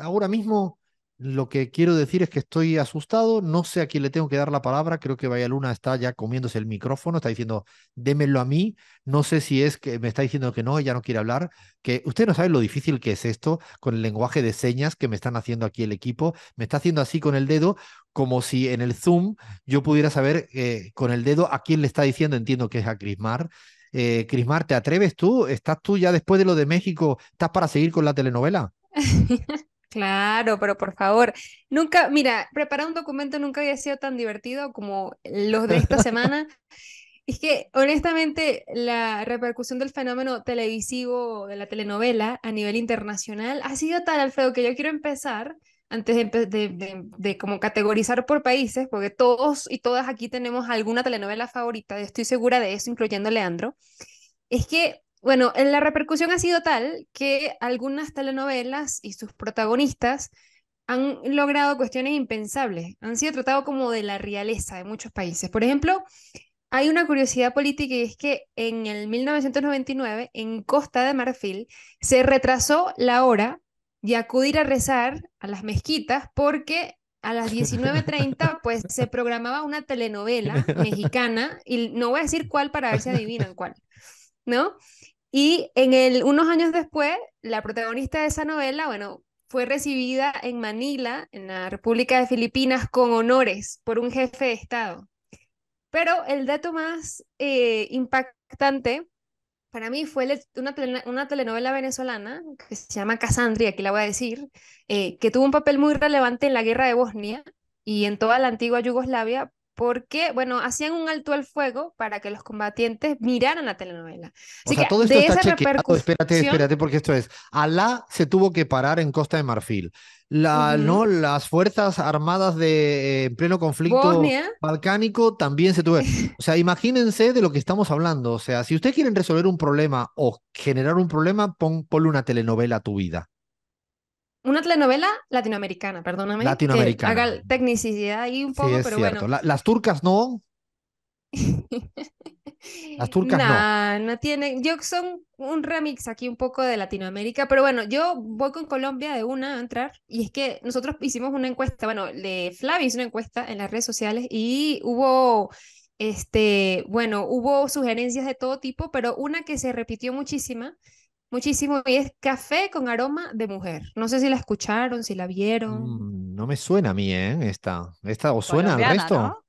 ahora mismo lo que quiero decir es que estoy asustado, no sé a quién le tengo que dar la palabra, creo que Vaya Luna está ya comiéndose el micrófono, está diciendo, démelo a mí, no sé si es que me está diciendo que no, ella no quiere hablar, que usted no sabe lo difícil que es esto con el lenguaje de señas que me están haciendo aquí el equipo, me está haciendo así con el dedo, como si en el Zoom yo pudiera saber con el dedo a quién le está diciendo, entiendo que es a Crismar. Crismar, ¿te atreves tú? ¿Estás tú ya después de lo de México? ¿Estás para seguir con la telenovela? Claro, pero por favor, nunca, mira, preparar un documento nunca había sido tan divertido como los de esta semana. Es que, honestamente, la repercusión del fenómeno televisivo de la telenovela a nivel internacional ha sido tal, Alfredo, que yo quiero empezar, antes de como categorizar por países, porque todos y todas aquí tenemos alguna telenovela favorita, estoy segura de eso, incluyendo Leandro, es que, bueno, la repercusión ha sido tal que algunas telenovelas y sus protagonistas han logrado cuestiones impensables, han sido tratados como de la realeza de muchos países. Por ejemplo, hay una curiosidad política y es que en el 1999, en Costa de Marfil, se retrasó la hora de acudir a rezar a las mezquitas porque a las 19:30 pues se programaba una telenovela mexicana y no voy a decir cuál para ver si adivinan cuál, ¿no? Y unos años después, la protagonista de esa novela, bueno, fue recibida en Manila, en la República de Filipinas, con honores por un jefe de Estado. Pero el dato más impactante para mí fue una telenovela venezolana que se llama Casandria, aquí la voy a decir, que tuvo un papel muy relevante en la guerra de Bosnia y en toda la antigua Yugoslavia, porque, bueno, hacían un alto al fuego para que los combatientes miraran la telenovela. O Así sea, que todo esto de está esa chequeado. Espérate, repercusión, espérate, porque esto es. Alá se tuvo que parar en Costa de Marfil. ¿No? ujú, Las fuerzas armadas en pleno conflicto Bosnia, balcánico también se tuvo. O sea, imagínense de lo que estamos hablando. O sea, si ustedes quieren resolver un problema o generar un problema, ponle una telenovela a tu vida. una telenovela latinoamericana, perdóname, que Latinoamericana. haga tecnicidad ahí un Sí, poco, es pero cierto. bueno. Las turcas no. Las turcas no. Nah, no tiene. Yo son un remix aquí un poco de Latinoamérica, pero bueno, yo voy con Colombia de una a entrar y es que nosotros hicimos una encuesta, bueno, Flavia hizo una encuesta en las redes sociales y hubo, bueno, hubo sugerencias de todo tipo, pero una que se repitió muchísimo y es café con aroma de mujer. No sé si la escucharon, si la vieron. No me suena a mí, ¿eh? Esta ¿os suena al Colombiana, resto? ¿no?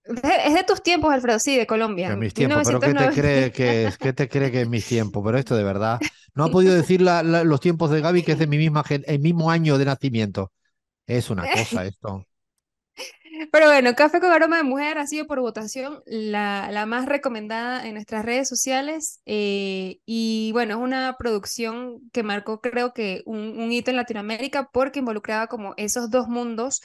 Es de tus tiempos, Alfredo, sí, de Que Colombia. en mis mil tiempos, pero ¿qué te novecientos cree noventa. que es? ¿Qué te cree que es mis tiempos? Pero esto de verdad. No ha podido decir los tiempos de Gaby, que es de mi el mismo año de nacimiento. Es una cosa esto. Pero bueno, Café con Aroma de Mujer ha sido por votación la más recomendada en nuestras redes sociales. Y bueno, es una producción que marcó, creo que, un hito en Latinoamérica porque involucraba como esos dos mundos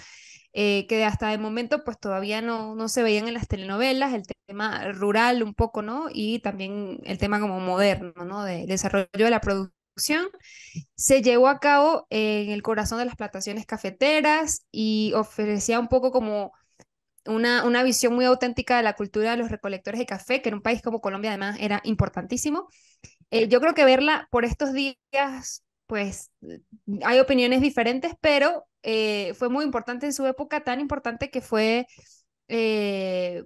que hasta el momento pues todavía no se veían en las telenovelas, el tema rural un poco, ¿no? Y también el tema como moderno, ¿no? De desarrollo de la producción. Se llevó a cabo en el corazón de las plantaciones cafeteras y ofrecía un poco como una visión muy auténtica de la cultura de los recolectores de café, que en un país como Colombia además era importantísimo. Yo creo que verla por estos días, pues hay opiniones diferentes, pero fue muy importante en su época, tan importante que fue,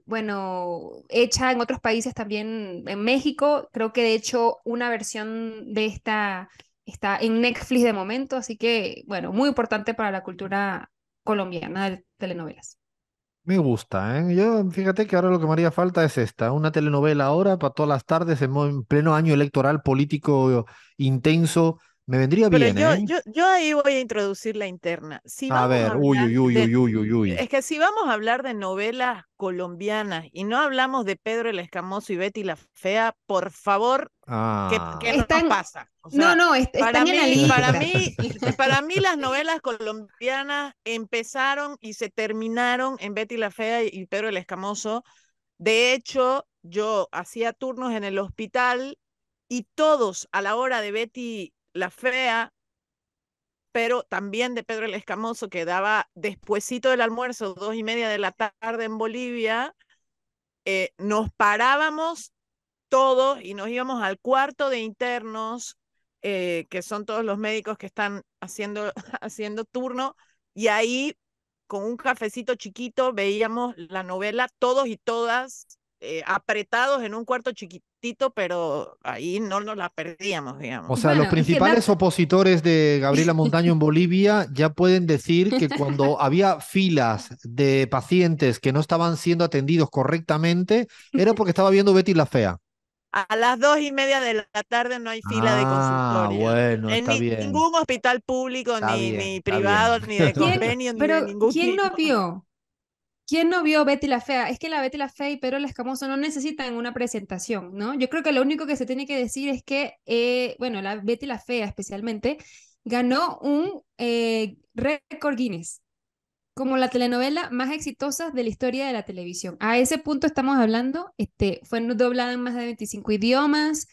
bueno, hecha en otros países también, en México. Creo que de hecho una versión de esta está en Netflix de momento, así que, bueno, muy importante para la cultura colombiana de telenovelas. Me gusta, ¿eh? Yo, fíjate que ahora lo que me haría falta es una telenovela ahora para todas las tardes en pleno año electoral político intenso. Me vendría Pero bien, ¿eh? yo ahí voy a introducir la interna. Si A vamos a ver, uy, hablar uy, uy, de, uy, uy, uy, uy. es que si vamos a hablar de novelas colombianas y no hablamos de Pedro el Escamoso y Betty la Fea, por favor, ¿qué nos Ah. Están, pasa? O no, sea, no, están en la lista. para mí las novelas colombianas empezaron y se terminaron en Betty la Fea y Pedro el Escamoso. De hecho, yo hacía turnos en el hospital y todos a la hora de Betty la Fea, pero también de Pedro el Escamoso, que daba despuesito del almuerzo, 2:30 de la tarde en Bolivia, nos parábamos todos y nos íbamos al cuarto de internos, que son todos los médicos que están haciendo turno, y ahí con un cafecito chiquito veíamos la novela todos y todas, apretados en un cuarto chiquitito, pero ahí no nos la perdíamos, O digamos. sea, los Bueno, es que principales opositores de Gabriela Montaño en Bolivia ya pueden decir que cuando había filas de pacientes que no estaban siendo atendidos correctamente, era porque estaba viendo Betty la Fea. A las 2:30 de la tarde no hay fila de Ah, consultorio. bueno, En está bien, ningún hospital público, está ni bien, está bien. privado, ni de ¿quién, convenio, ni de pero ningún quién no tipo. vio? ¿Quién no vio Betty la Fea? Es que la Betty la Fea y Pedro el Escamoso no necesitan una presentación, ¿no? Yo creo que lo único que se tiene que decir es que, bueno, la Betty la Fea especialmente ganó un récord Guinness como la telenovela más exitosa de la historia de la televisión. A ese punto estamos hablando, fue doblada en más de 25 idiomas,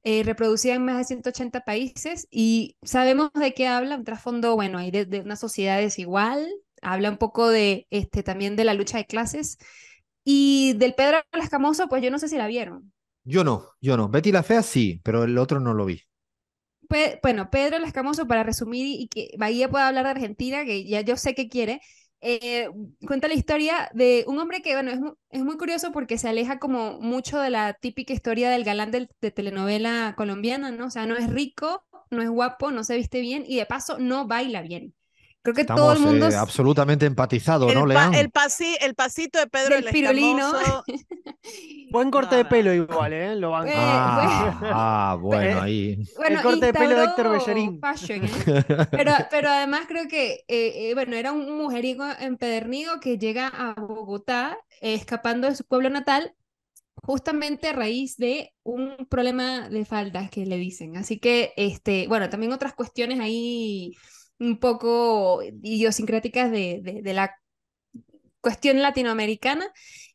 reproducida en más de 180 países y sabemos de qué habla, un trasfondo, bueno, hay de una sociedad desigual, habla un poco de, también de la lucha de clases y del Pedro el Escamoso, pues yo no sé si la vieron. Yo no. Betty la Fea sí, pero el otro no lo vi. Bueno, Pedro el Escamoso, para resumir y que Bahía pueda hablar de Argentina, que ya yo sé que quiere, eh, cuenta la historia de un hombre que, bueno, es muy curioso porque se aleja como mucho de la típica historia del galán de telenovela colombiana, ¿no? O sea, no es rico, no es guapo, no se viste bien y de paso no baila bien. Creo que todo el Estamos mundo absolutamente empatizados, ¿no, El, Leán? el pasito de Pedro del el pirulino. Escamoso. Buen corte No, de no. pelo igual, lo banco. Pues, Bueno, ahí. El bueno, corte de pelo de Héctor instauró Bellerín. fashion, ¿eh? Pero además creo que, bueno, era un mujeriego empedernido que llega a Bogotá, escapando de su pueblo natal, justamente a raíz de un problema de faldas que le dicen. Así que, bueno, también otras cuestiones ahí un poco idiosincráticas de la cuestión latinoamericana.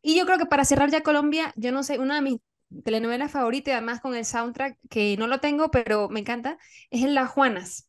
Y yo creo que para cerrar ya Colombia, yo no sé, una de mis telenovelas favoritas, además con el soundtrack, que no lo tengo, pero me encanta, es en Las Juanas.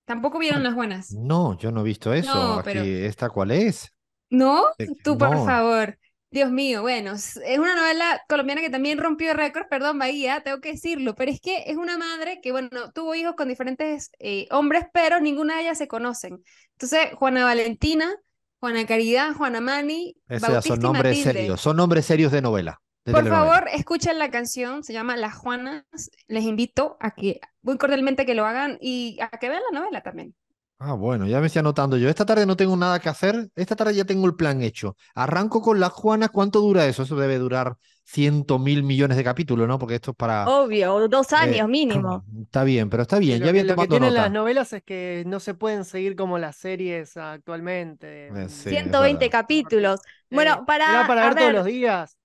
¿Tampoco vieron Las Juanas? No, yo no he visto eso. No, pero... Aquí, ¿esta cuál es? ¿No? Tú, por No, favor. Dios mío, bueno, es una novela colombiana que también rompió récord, perdón, Bahía, tengo que decirlo, pero es que es una madre que, bueno, tuvo hijos con diferentes hombres, pero ninguna de ellas se conocen. Entonces, Juana Valentina, Juana Caridad, Juana Mani, esos ya son Bautista y nombres Matilde. serios. Son nombres serios de novela, de Por telenovela. favor, escuchen la canción, se llama Las Juanas. Les invito a que, muy cordialmente, que lo hagan y a que vean la novela también. Ah, bueno, ya me estoy anotando yo. Esta tarde no tengo nada que hacer. Esta tarde ya tengo el plan hecho. Arranco con la Juana. ¿Cuánto dura eso? Eso debe durar 100.000 millones de capítulos, ¿no? Porque esto es para... Obvio, 2 años eh, mínimo. está bien, pero está Y bien. Ya voy lo que tomando tienen las nota. novelas es que no se pueden seguir como las series actualmente. Sí, es 120 verdad. capítulos. Sí. Bueno, Era para a ver todos los ver, días.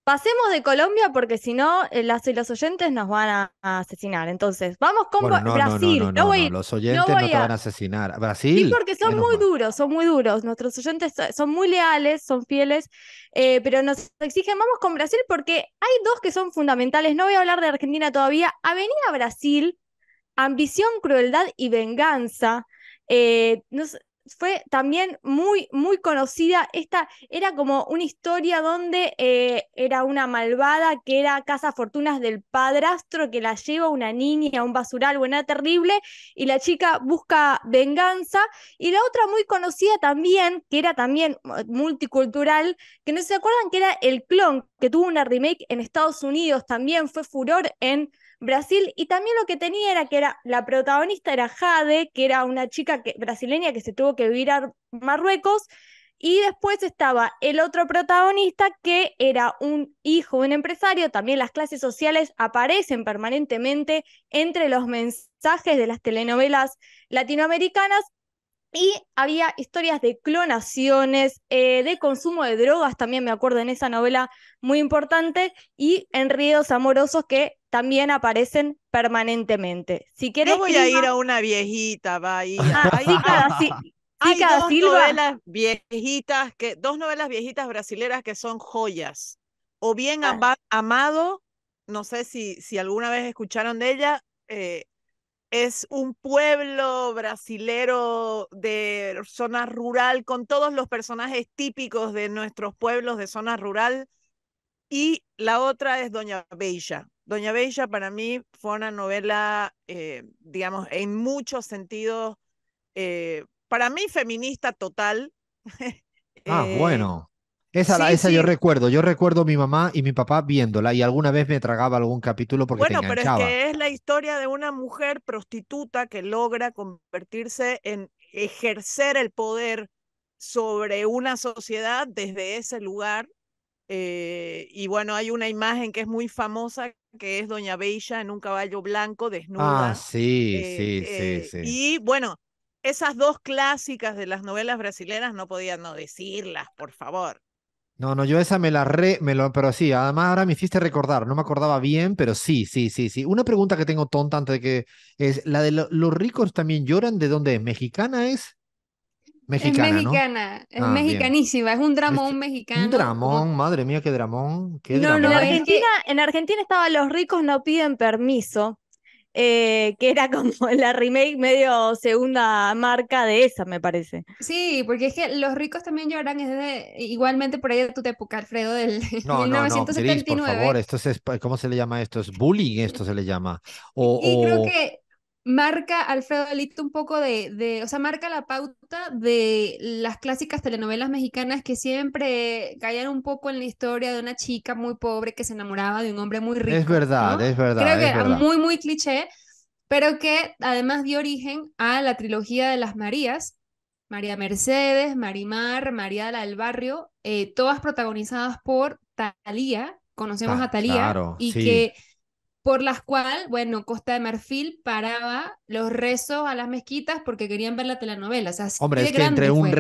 pasemos de Colombia porque si no, las y los oyentes nos van a asesinar. Entonces, vamos con Bueno, no, no, no, no, Brasil. no, no. Los No oyentes no voy te van a, a asesinar. sí, Brasil, porque menos mal. son muy duros. Nuestros oyentes son muy leales, son fieles, pero nos exigen, vamos con Brasil porque hay dos que son fundamentales. No voy a hablar de Argentina todavía. Avenida Brasil, Ambición, Crueldad y Venganza. Fue también muy, muy conocida. Esta era como una historia donde era una malvada que era cazafortunas del padrastro que la lleva una niña a un basural, bueno, era terrible, y la chica busca venganza. Y la otra muy conocida también, que era también multicultural, que no se acuerdan que era El Clon, que tuvo una remake en Estados Unidos, también fue furor en Brasil, y también lo que tenía era que era la protagonista era Jade, que era una chica brasileña que se tuvo que vivir a Marruecos, y después estaba el otro protagonista que era un hijo de un empresario. También las clases sociales aparecen permanentemente entre los mensajes de las telenovelas latinoamericanas. Y había historias de clonaciones, de consumo de drogas, también me acuerdo en esa novela muy importante, y enredos amorosos que también aparecen permanentemente. Si Yo querés, voy a ir Ilma, a una viejita, Bahía. Hay Cícada dos Silva, novelas viejitas, dos novelas viejitas brasileras que son joyas. O bien Amado, no sé si alguna vez escucharon de ella, es un pueblo brasilero de zona rural con todos los personajes típicos de nuestros pueblos de zona rural. Y la otra es Doña Beija. Doña Beija para mí fue una novela, digamos, en muchos sentidos, para mí feminista total. Ah, Eh, bueno. Esa, sí, esa sí. yo recuerdo a mi mamá y mi papá viéndola y alguna vez me tragaba algún capítulo porque te Bueno, pero es enganchaba. que es la historia de una mujer prostituta que logra convertirse en ejercer el poder sobre una sociedad desde ese lugar. Y bueno, hay una imagen que es muy famosa, que es Doña Beija en un caballo blanco, Ah, desnuda. sí, sí, sí, sí. Y bueno, esas dos clásicas de las novelas brasileras no podía no decirlas, por favor. No, no, yo esa pero sí, además ahora me hiciste recordar, no me acordaba bien, pero sí, sí, sí, sí. Una pregunta que tengo tonta antes de que es, la de los ricos también lloran, ¿de dónde es? ¿Mexicana es? Es Mexicana, ¿no? mexicana, es Ah, bien. mexicanísima, es un Es dramón un mexicano, como dramón, madre mía, qué dramón, qué no, no, es dramón. que En Argentina estaba Los ricos no piden permiso, que era como la remake medio segunda marca de esa, me parece. sí, porque es que Los ricos también lloran, es igualmente por ahí de tu época, Alfredo, del No, no, no, Cris, por favor, 1979. ¿cómo se le llama esto? Es bullying, esto se le llama. Y creo O, que marca, Alfredo Alito, un poco o sea, marca la pauta de las clásicas telenovelas mexicanas que siempre caían un poco en la historia de una chica muy pobre que se enamoraba de un hombre muy es rico, verdad, ¿no? es Creo verdad, que es era verdad. muy, muy cliché, pero que además dio origen a la trilogía de las Marías, María Mercedes, Marimar, María la del Barrio, todas protagonizadas por Thalía, conocemos a Thalía, Claro, y sí. que por las cuales, bueno, Costa de Marfil paraba los rezos a las mezquitas porque querían ver la telenovela, o sea, así Hombre, de es que entre grande fue.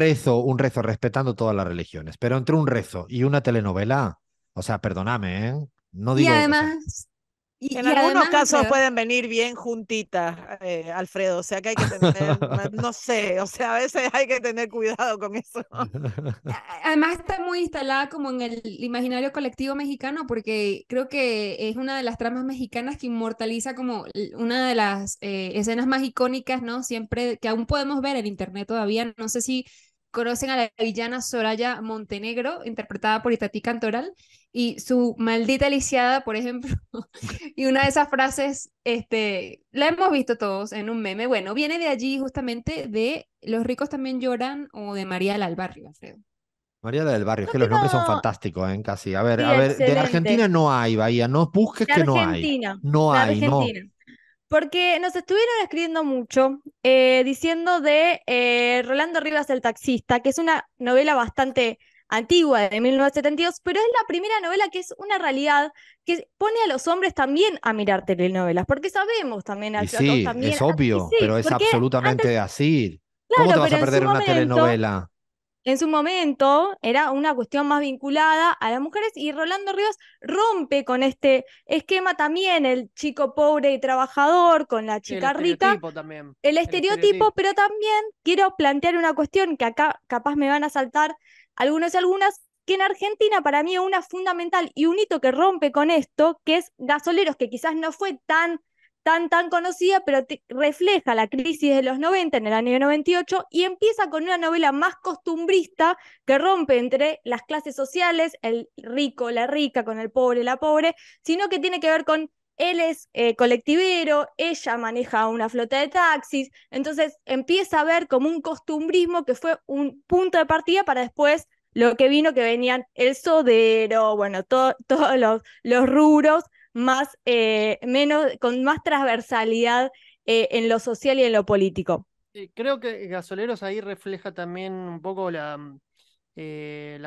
un rezo respetando todas las religiones, pero entre un rezo y una telenovela, o sea, perdóname, ¿eh? No Y digo, o sea, además, En y algunos además, casos Alfredo, pueden venir bien juntitas, Alfredo, o sea que hay que tener, no sé, o sea, a veces hay que tener cuidado con eso. además está muy instalada como en el imaginario colectivo mexicano porque creo que es una de las tramas mexicanas que inmortaliza como una de las escenas más icónicas, ¿no? Siempre que aún podemos ver en internet todavía. No sé si conocen a la villana Soraya Montenegro, interpretada por Itatí Cantoral, y su maldita lisiada, por ejemplo. Y una de esas frases, la hemos visto todos en un meme. Bueno, viene de allí justamente de Los ricos también lloran o de María la del Barrio, Alfredo. María la del Barrio, es No que los nombres son tengo, fantásticos, ¿eh? Casi. sí, A ver, de excelente. Argentina no hay, Bahía, no busques De que no hay. Argentina, No de hay, no. Argentina. Porque nos estuvieron escribiendo mucho, diciendo de Rolando Rivas el taxista, que es una novela bastante antigua, de 1972, pero es la primera novela que es una realidad que pone a los hombres también a mirar telenovelas, porque sabemos también, Y Alfredo, sí, también, es y obvio, sí, pero es porque antes, absolutamente así. ¿Cómo te claro, vas a pero perder una telenovela? en su momento era una cuestión más vinculada a las mujeres y Rolando Rivas rompe con este esquema también, el chico pobre y trabajador con la El chica rica, estereotipo también. el El estereotipo, estereotipo. pero también quiero plantear una cuestión que acá capaz me van a saltar algunos y algunas, que en Argentina para mí es una fundamental y un hito que rompe con esto, que es Gasoleros, que quizás no fue tan conocida, pero refleja la crisis de los 90 en el año 98 y empieza con una novela más costumbrista que rompe entre las clases sociales, el rico, la rica, con el pobre, la pobre, sino que tiene que ver con él es colectivero, ella maneja una flota de taxis, entonces empieza a ver como un costumbrismo que fue un punto de partida para después lo que vino, que venían el sodero, bueno, todos los rubros más, con más transversalidad en lo social y en lo político. Sí, creo que Gasoleros ahí refleja también un poco la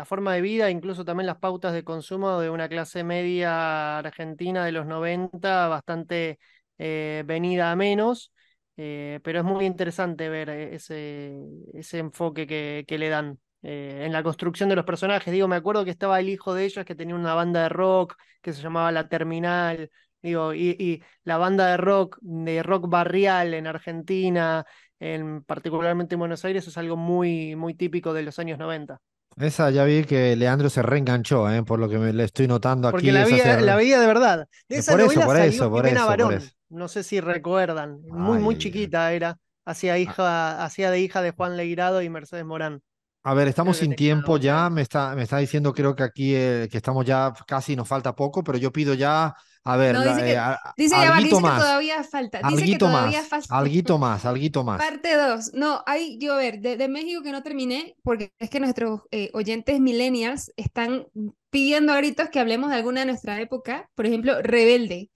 forma de vida, incluso también las pautas de consumo de una clase media argentina de los 90, bastante venida a menos, pero es muy interesante ver ese enfoque que le dan en la construcción de los personajes. Digo, me acuerdo que estaba el hijo de ellos que tenía una banda de rock que se llamaba La Terminal, digo, y la banda de rock barrial en Argentina, particularmente en Buenos Aires, es algo muy, muy típico de los años 90. Esa ya vi que Leandro se reenganchó, por lo que le estoy notando Porque aquí. la veía de verdad. De esa Por eso, novela por salió eso, por Jimena eso, por Barón. eso. No sé si recuerdan. Muy, Ay, muy ay, ay. chiquita era. Hacía de hija de Juan Leirado y Mercedes Morán. A ver, Creo estamos que sin tenía tiempo 12 ya. años. Me está diciendo, creo que aquí que estamos ya casi, nos falta poco, pero yo pido ya, a ver, No, alguito dice que más, todavía falta, dice que alguito todavía más, falta. alguito más, alguito más. Parte 2. No, yo a ver, de México que no terminé, porque es que nuestros oyentes millennials están pidiendo a gritos que hablemos de alguna de nuestra época, por ejemplo, Rebelde.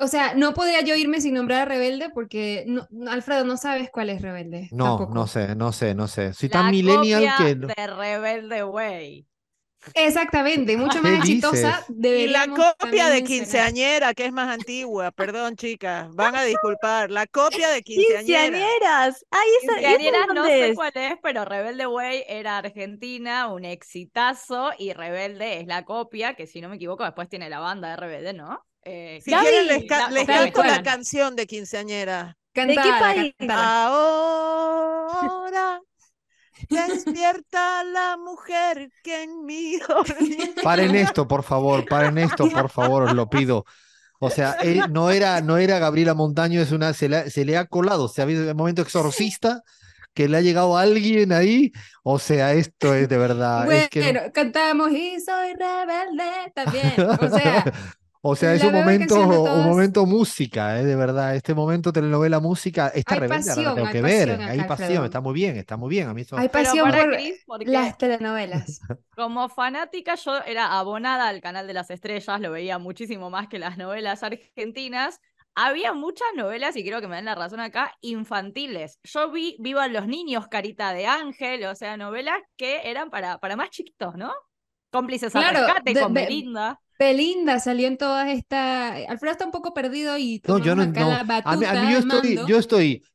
O sea, no podría yo irme sin nombrar a Rebelde porque, Alfredo, no sabes cuál es Rebelde, No, no tampoco. sé, no sé, no sé. Soy tan La millennial copia que... de Rebelde Way. Exactamente, mucho más ¿Qué exitosa, dices? Y la deberíamos copia también de mencionar. quinceañera, que es más antigua, perdón, chicas, van a disculpar. La copia de quinceañera. ¡Quinceañeras! ¡Ay, ¿y esa Quinceañeras de no dónde sé es? cuál es, pero Rebelde Way era Argentina, un exitazo, y Rebelde es la copia, que si no me equivoco después tiene la banda de Rebelde, ¿no? Si quieren, Gaby, les Copia Tal canto la cual. mexicana. canción de quinceañera. ¿de qué Cantada, país? cantada. Ahora despierta la mujer que en mí dormía. Paren esto, por favor, os lo pido. O sea, no era Gabriela Montaño, se le ha colado, se ha habido el momento exorcista que le ha llegado a alguien ahí. O sea, esto es de verdad, es que no. Bueno, cantamos y soy rebelde también. O sea, O sea, es la mejor canción de un todas. momento música, de verdad. Este momento telenovela música, esta Rebelde ahora la tengo que Hay ver. pasión acá, Hay pasión, Alfredo. está muy bien, está muy bien. A mí eso. Hay Pero pasión para por Cris, porque las telenovelas. como fanática yo era abonada al Canal de las Estrellas, lo veía muchísimo más que las novelas argentinas. Había muchas novelas, y creo que me dan la razón acá, infantiles. Yo vi Vivan los niños, Carita de Ángel, o sea, novelas que eran para más chiquitos, ¿no? Cómplices al Claro, rescate con Belinda. Belinda salió en todas estas. Alfredo está un poco perdido y No, yo tomamos no, acá no. la A mí batuta, el mando.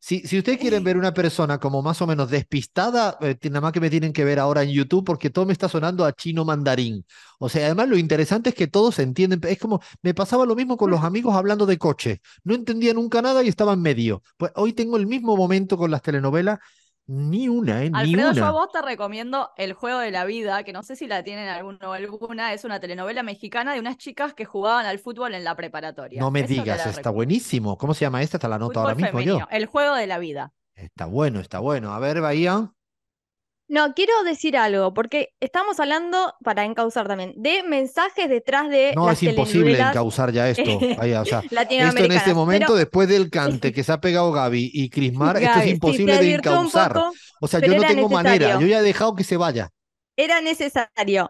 si ustedes quieren ver una persona como más o menos despistada, nada más que me tienen que ver ahora en YouTube porque todo me está sonando a chino mandarín. O sea, además lo interesante es que todos se entienden. Es como, me pasaba lo mismo con los amigos hablando de coche. No entendía nunca nada y estaba en medio. Pues hoy tengo el mismo momento con las telenovelas. Ni una, ni Alfredo, yo a una. vos te recomiendo El Juego de la Vida, que no sé si la tienen alguno o alguna, es una telenovela mexicana de unas chicas que jugaban al fútbol en la preparatoria. No me Eso te digas, la está recomiendo. buenísimo. ¿Cómo se llama esta? Te la anoto ahora Fútbol mismo femenino, yo. El Juego de la Vida. Está bueno, está bueno. A ver, Bahía. No, quiero decir algo, porque estamos hablando, para encauzar también, de mensajes detrás de No, las es imposible telenovelas encauzar ya esto. Vaya, o sea, esto en este latinoamericanas. momento, Pero, después del cante que se ha pegado Gaby y Crismar, esto es Gaby, sí, se imposible de desvirtuó un encauzar. poco, O sea, yo pero no tengo manera. Yo ya he dejado que se vaya. era necesario.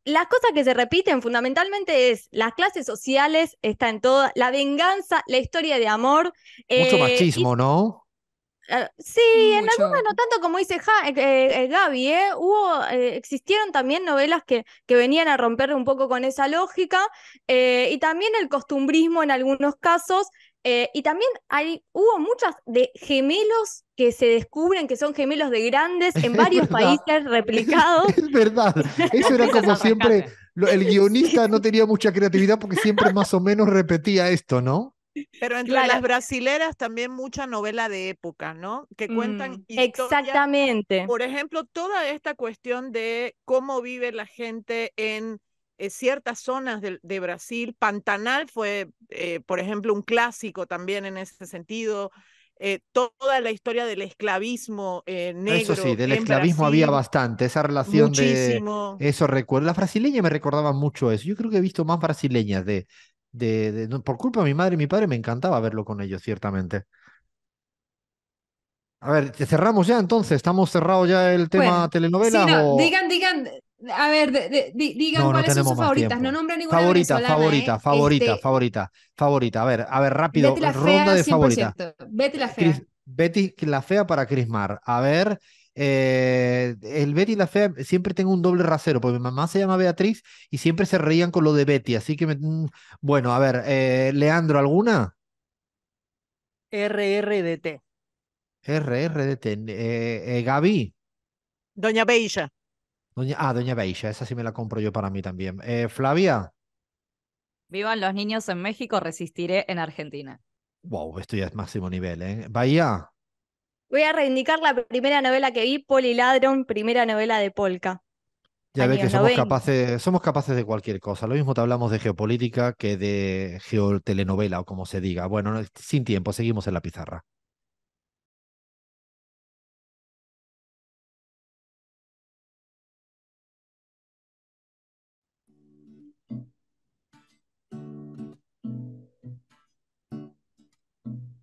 las cosas que se repiten fundamentalmente es las clases sociales, está en toda, la venganza, la historia de amor, Mucho y machismo, ¿no? sí, en algunas Mucho. no tanto como dice Gaby, ¿eh? Existieron también novelas que venían a romper un poco con esa lógica, y también el costumbrismo en algunos casos, y también hubo muchas de gemelos que se descubren que son gemelos de grandes en Es varios verdad, países replicados. es verdad. Eso era Ese es como el siempre, rescate. el Sí, guionista no tenía mucha creatividad porque siempre más o menos repetía esto, ¿no? Pero entre claro, las brasileras también mucha novela de época, ¿no? Que cuentan historias, exactamente. por ejemplo, toda esta cuestión de cómo vive la gente en ciertas zonas de Brasil. Pantanal fue, por ejemplo, un clásico también en ese sentido. Toda la historia del esclavismo Eso sí, negro del en esclavismo había Brasil, bastante, esa relación de muchísimo. eso recuerdo. Las brasileñas me recordaban mucho eso. Yo creo que he visto más brasileñas no, por culpa de mi madre y mi padre me encantaba verlo con ellos, ciertamente. A ver, ¿te cerramos ya entonces? ¿Estamos cerrados ya el tema Bueno, sí, telenovelas no, o...? digan, a ver, digan No, no cuáles son tenemos sus más favoritas. No tiempo. nombran ninguna Favorita, venezolana, ¿eh? favorita, favorita, favorita, favorita. A ver, rápido, Betty la ronda Fea, de favorita. 100%. Betty la Fea. Betty la Fea para Chris Mar. A ver, el Betty la Fea siempre tengo un doble rasero, porque mi mamá se llama Beatriz y siempre se reían con lo de Betty, así que bueno, a ver, Leandro, ¿alguna? RRDT. RRDT. Gaby. Doña Beija. Doña Beisha, esa sí me la compro yo para mí también. Flavia. Vivan los niños en México, resistiré en Argentina. Wow, esto ya es máximo nivel, ¿eh? Bahía. Voy a reivindicar la primera novela que vi, Poliladron, primera novela de Polka, Ya ve que años 90. somos capaces de cualquier cosa. Lo mismo te hablamos de geopolítica que de geotelenovela o como se diga. Bueno, sin tiempo, seguimos en la pizarra.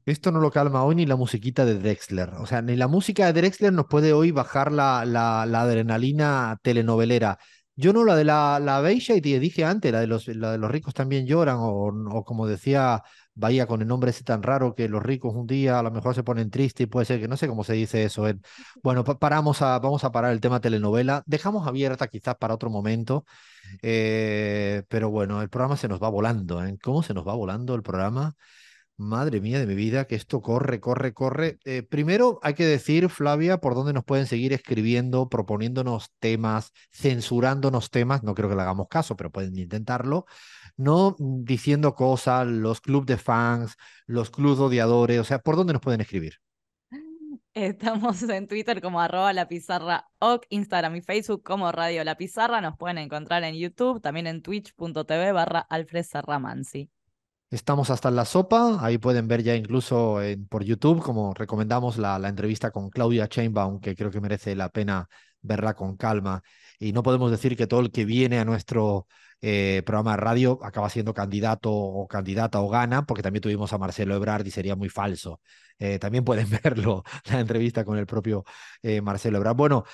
Esto no lo calma hoy ni la musiquita de Drexler. O sea, ni la música de Drexler nos puede hoy bajar la adrenalina telenovelera. Yo no la de la Beija, y te dije antes, la de los ricos también lloran, o como decía Bahía con el nombre ese tan raro que los ricos un día a lo mejor se ponen tristes y puede ser que no sé cómo se dice eso. Bueno, vamos a parar el tema telenovela. Dejamos abierta quizás para otro momento, pero bueno, el programa se nos va volando, ¿eh? ¿Cómo se nos va volando el programa? Madre mía de mi vida, que esto corre, corre, corre. Primero hay que decir, Flavia, por dónde nos pueden seguir escribiendo, proponiéndonos temas, censurándonos temas. No creo que le hagamos caso, pero pueden intentarlo. No diciendo cosas, los clubs de fans, los clubs de odiadores. O sea, ¿por dónde nos pueden escribir? Estamos en Twitter como @lapizarra.oc, Instagram y Facebook como Radio La Pizarra. Nos pueden encontrar en YouTube, también en twitch.tv/Alfred Serramansi. Estamos hasta en la sopa, ahí pueden ver ya incluso por YouTube, como recomendamos la entrevista con Claudia Sheinbaum, que creo que merece la pena verla con calma. Y no podemos decir que todo el que viene a nuestro programa de radio acaba siendo candidato o candidata o gana, porque también tuvimos a Marcelo Ebrard y sería muy falso. También pueden verlo, la entrevista con el propio Marcelo Ebrard. Bueno,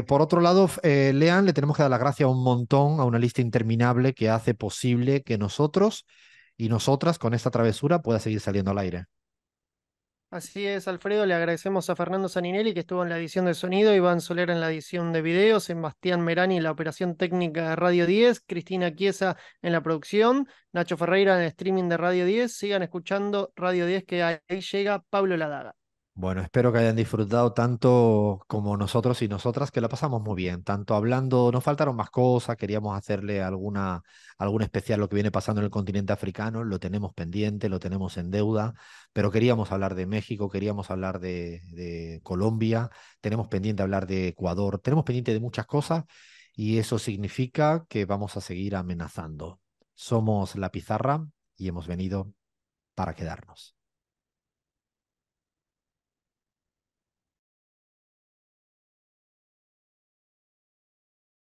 por otro lado, Lean, le tenemos que dar las gracias un montón a una lista interminable que hace posible que nosotros y nosotras con esta travesura pueda seguir saliendo al aire. Así es, Alfredo, le agradecemos a Fernando Saninelli que estuvo en la edición de sonido, Iván Soler en la edición de video, Sebastián Merani en la operación técnica de Radio 10, Cristina Chiesa en la producción, Nacho Ferreira en el streaming de Radio 10. Sigan escuchando Radio 10, que ahí llega Pablo Ladaga. Bueno, espero que hayan disfrutado tanto como nosotros y nosotras, que la pasamos muy bien, tanto hablando, nos faltaron más cosas, queríamos hacerle algún especial lo que viene pasando en el continente africano, lo tenemos pendiente, lo tenemos en deuda, pero queríamos hablar de México, queríamos hablar de Colombia, tenemos pendiente hablar de Ecuador, tenemos pendiente de muchas cosas y eso significa que vamos a seguir amenazando. Somos La Pizarra y hemos venido para quedarnos.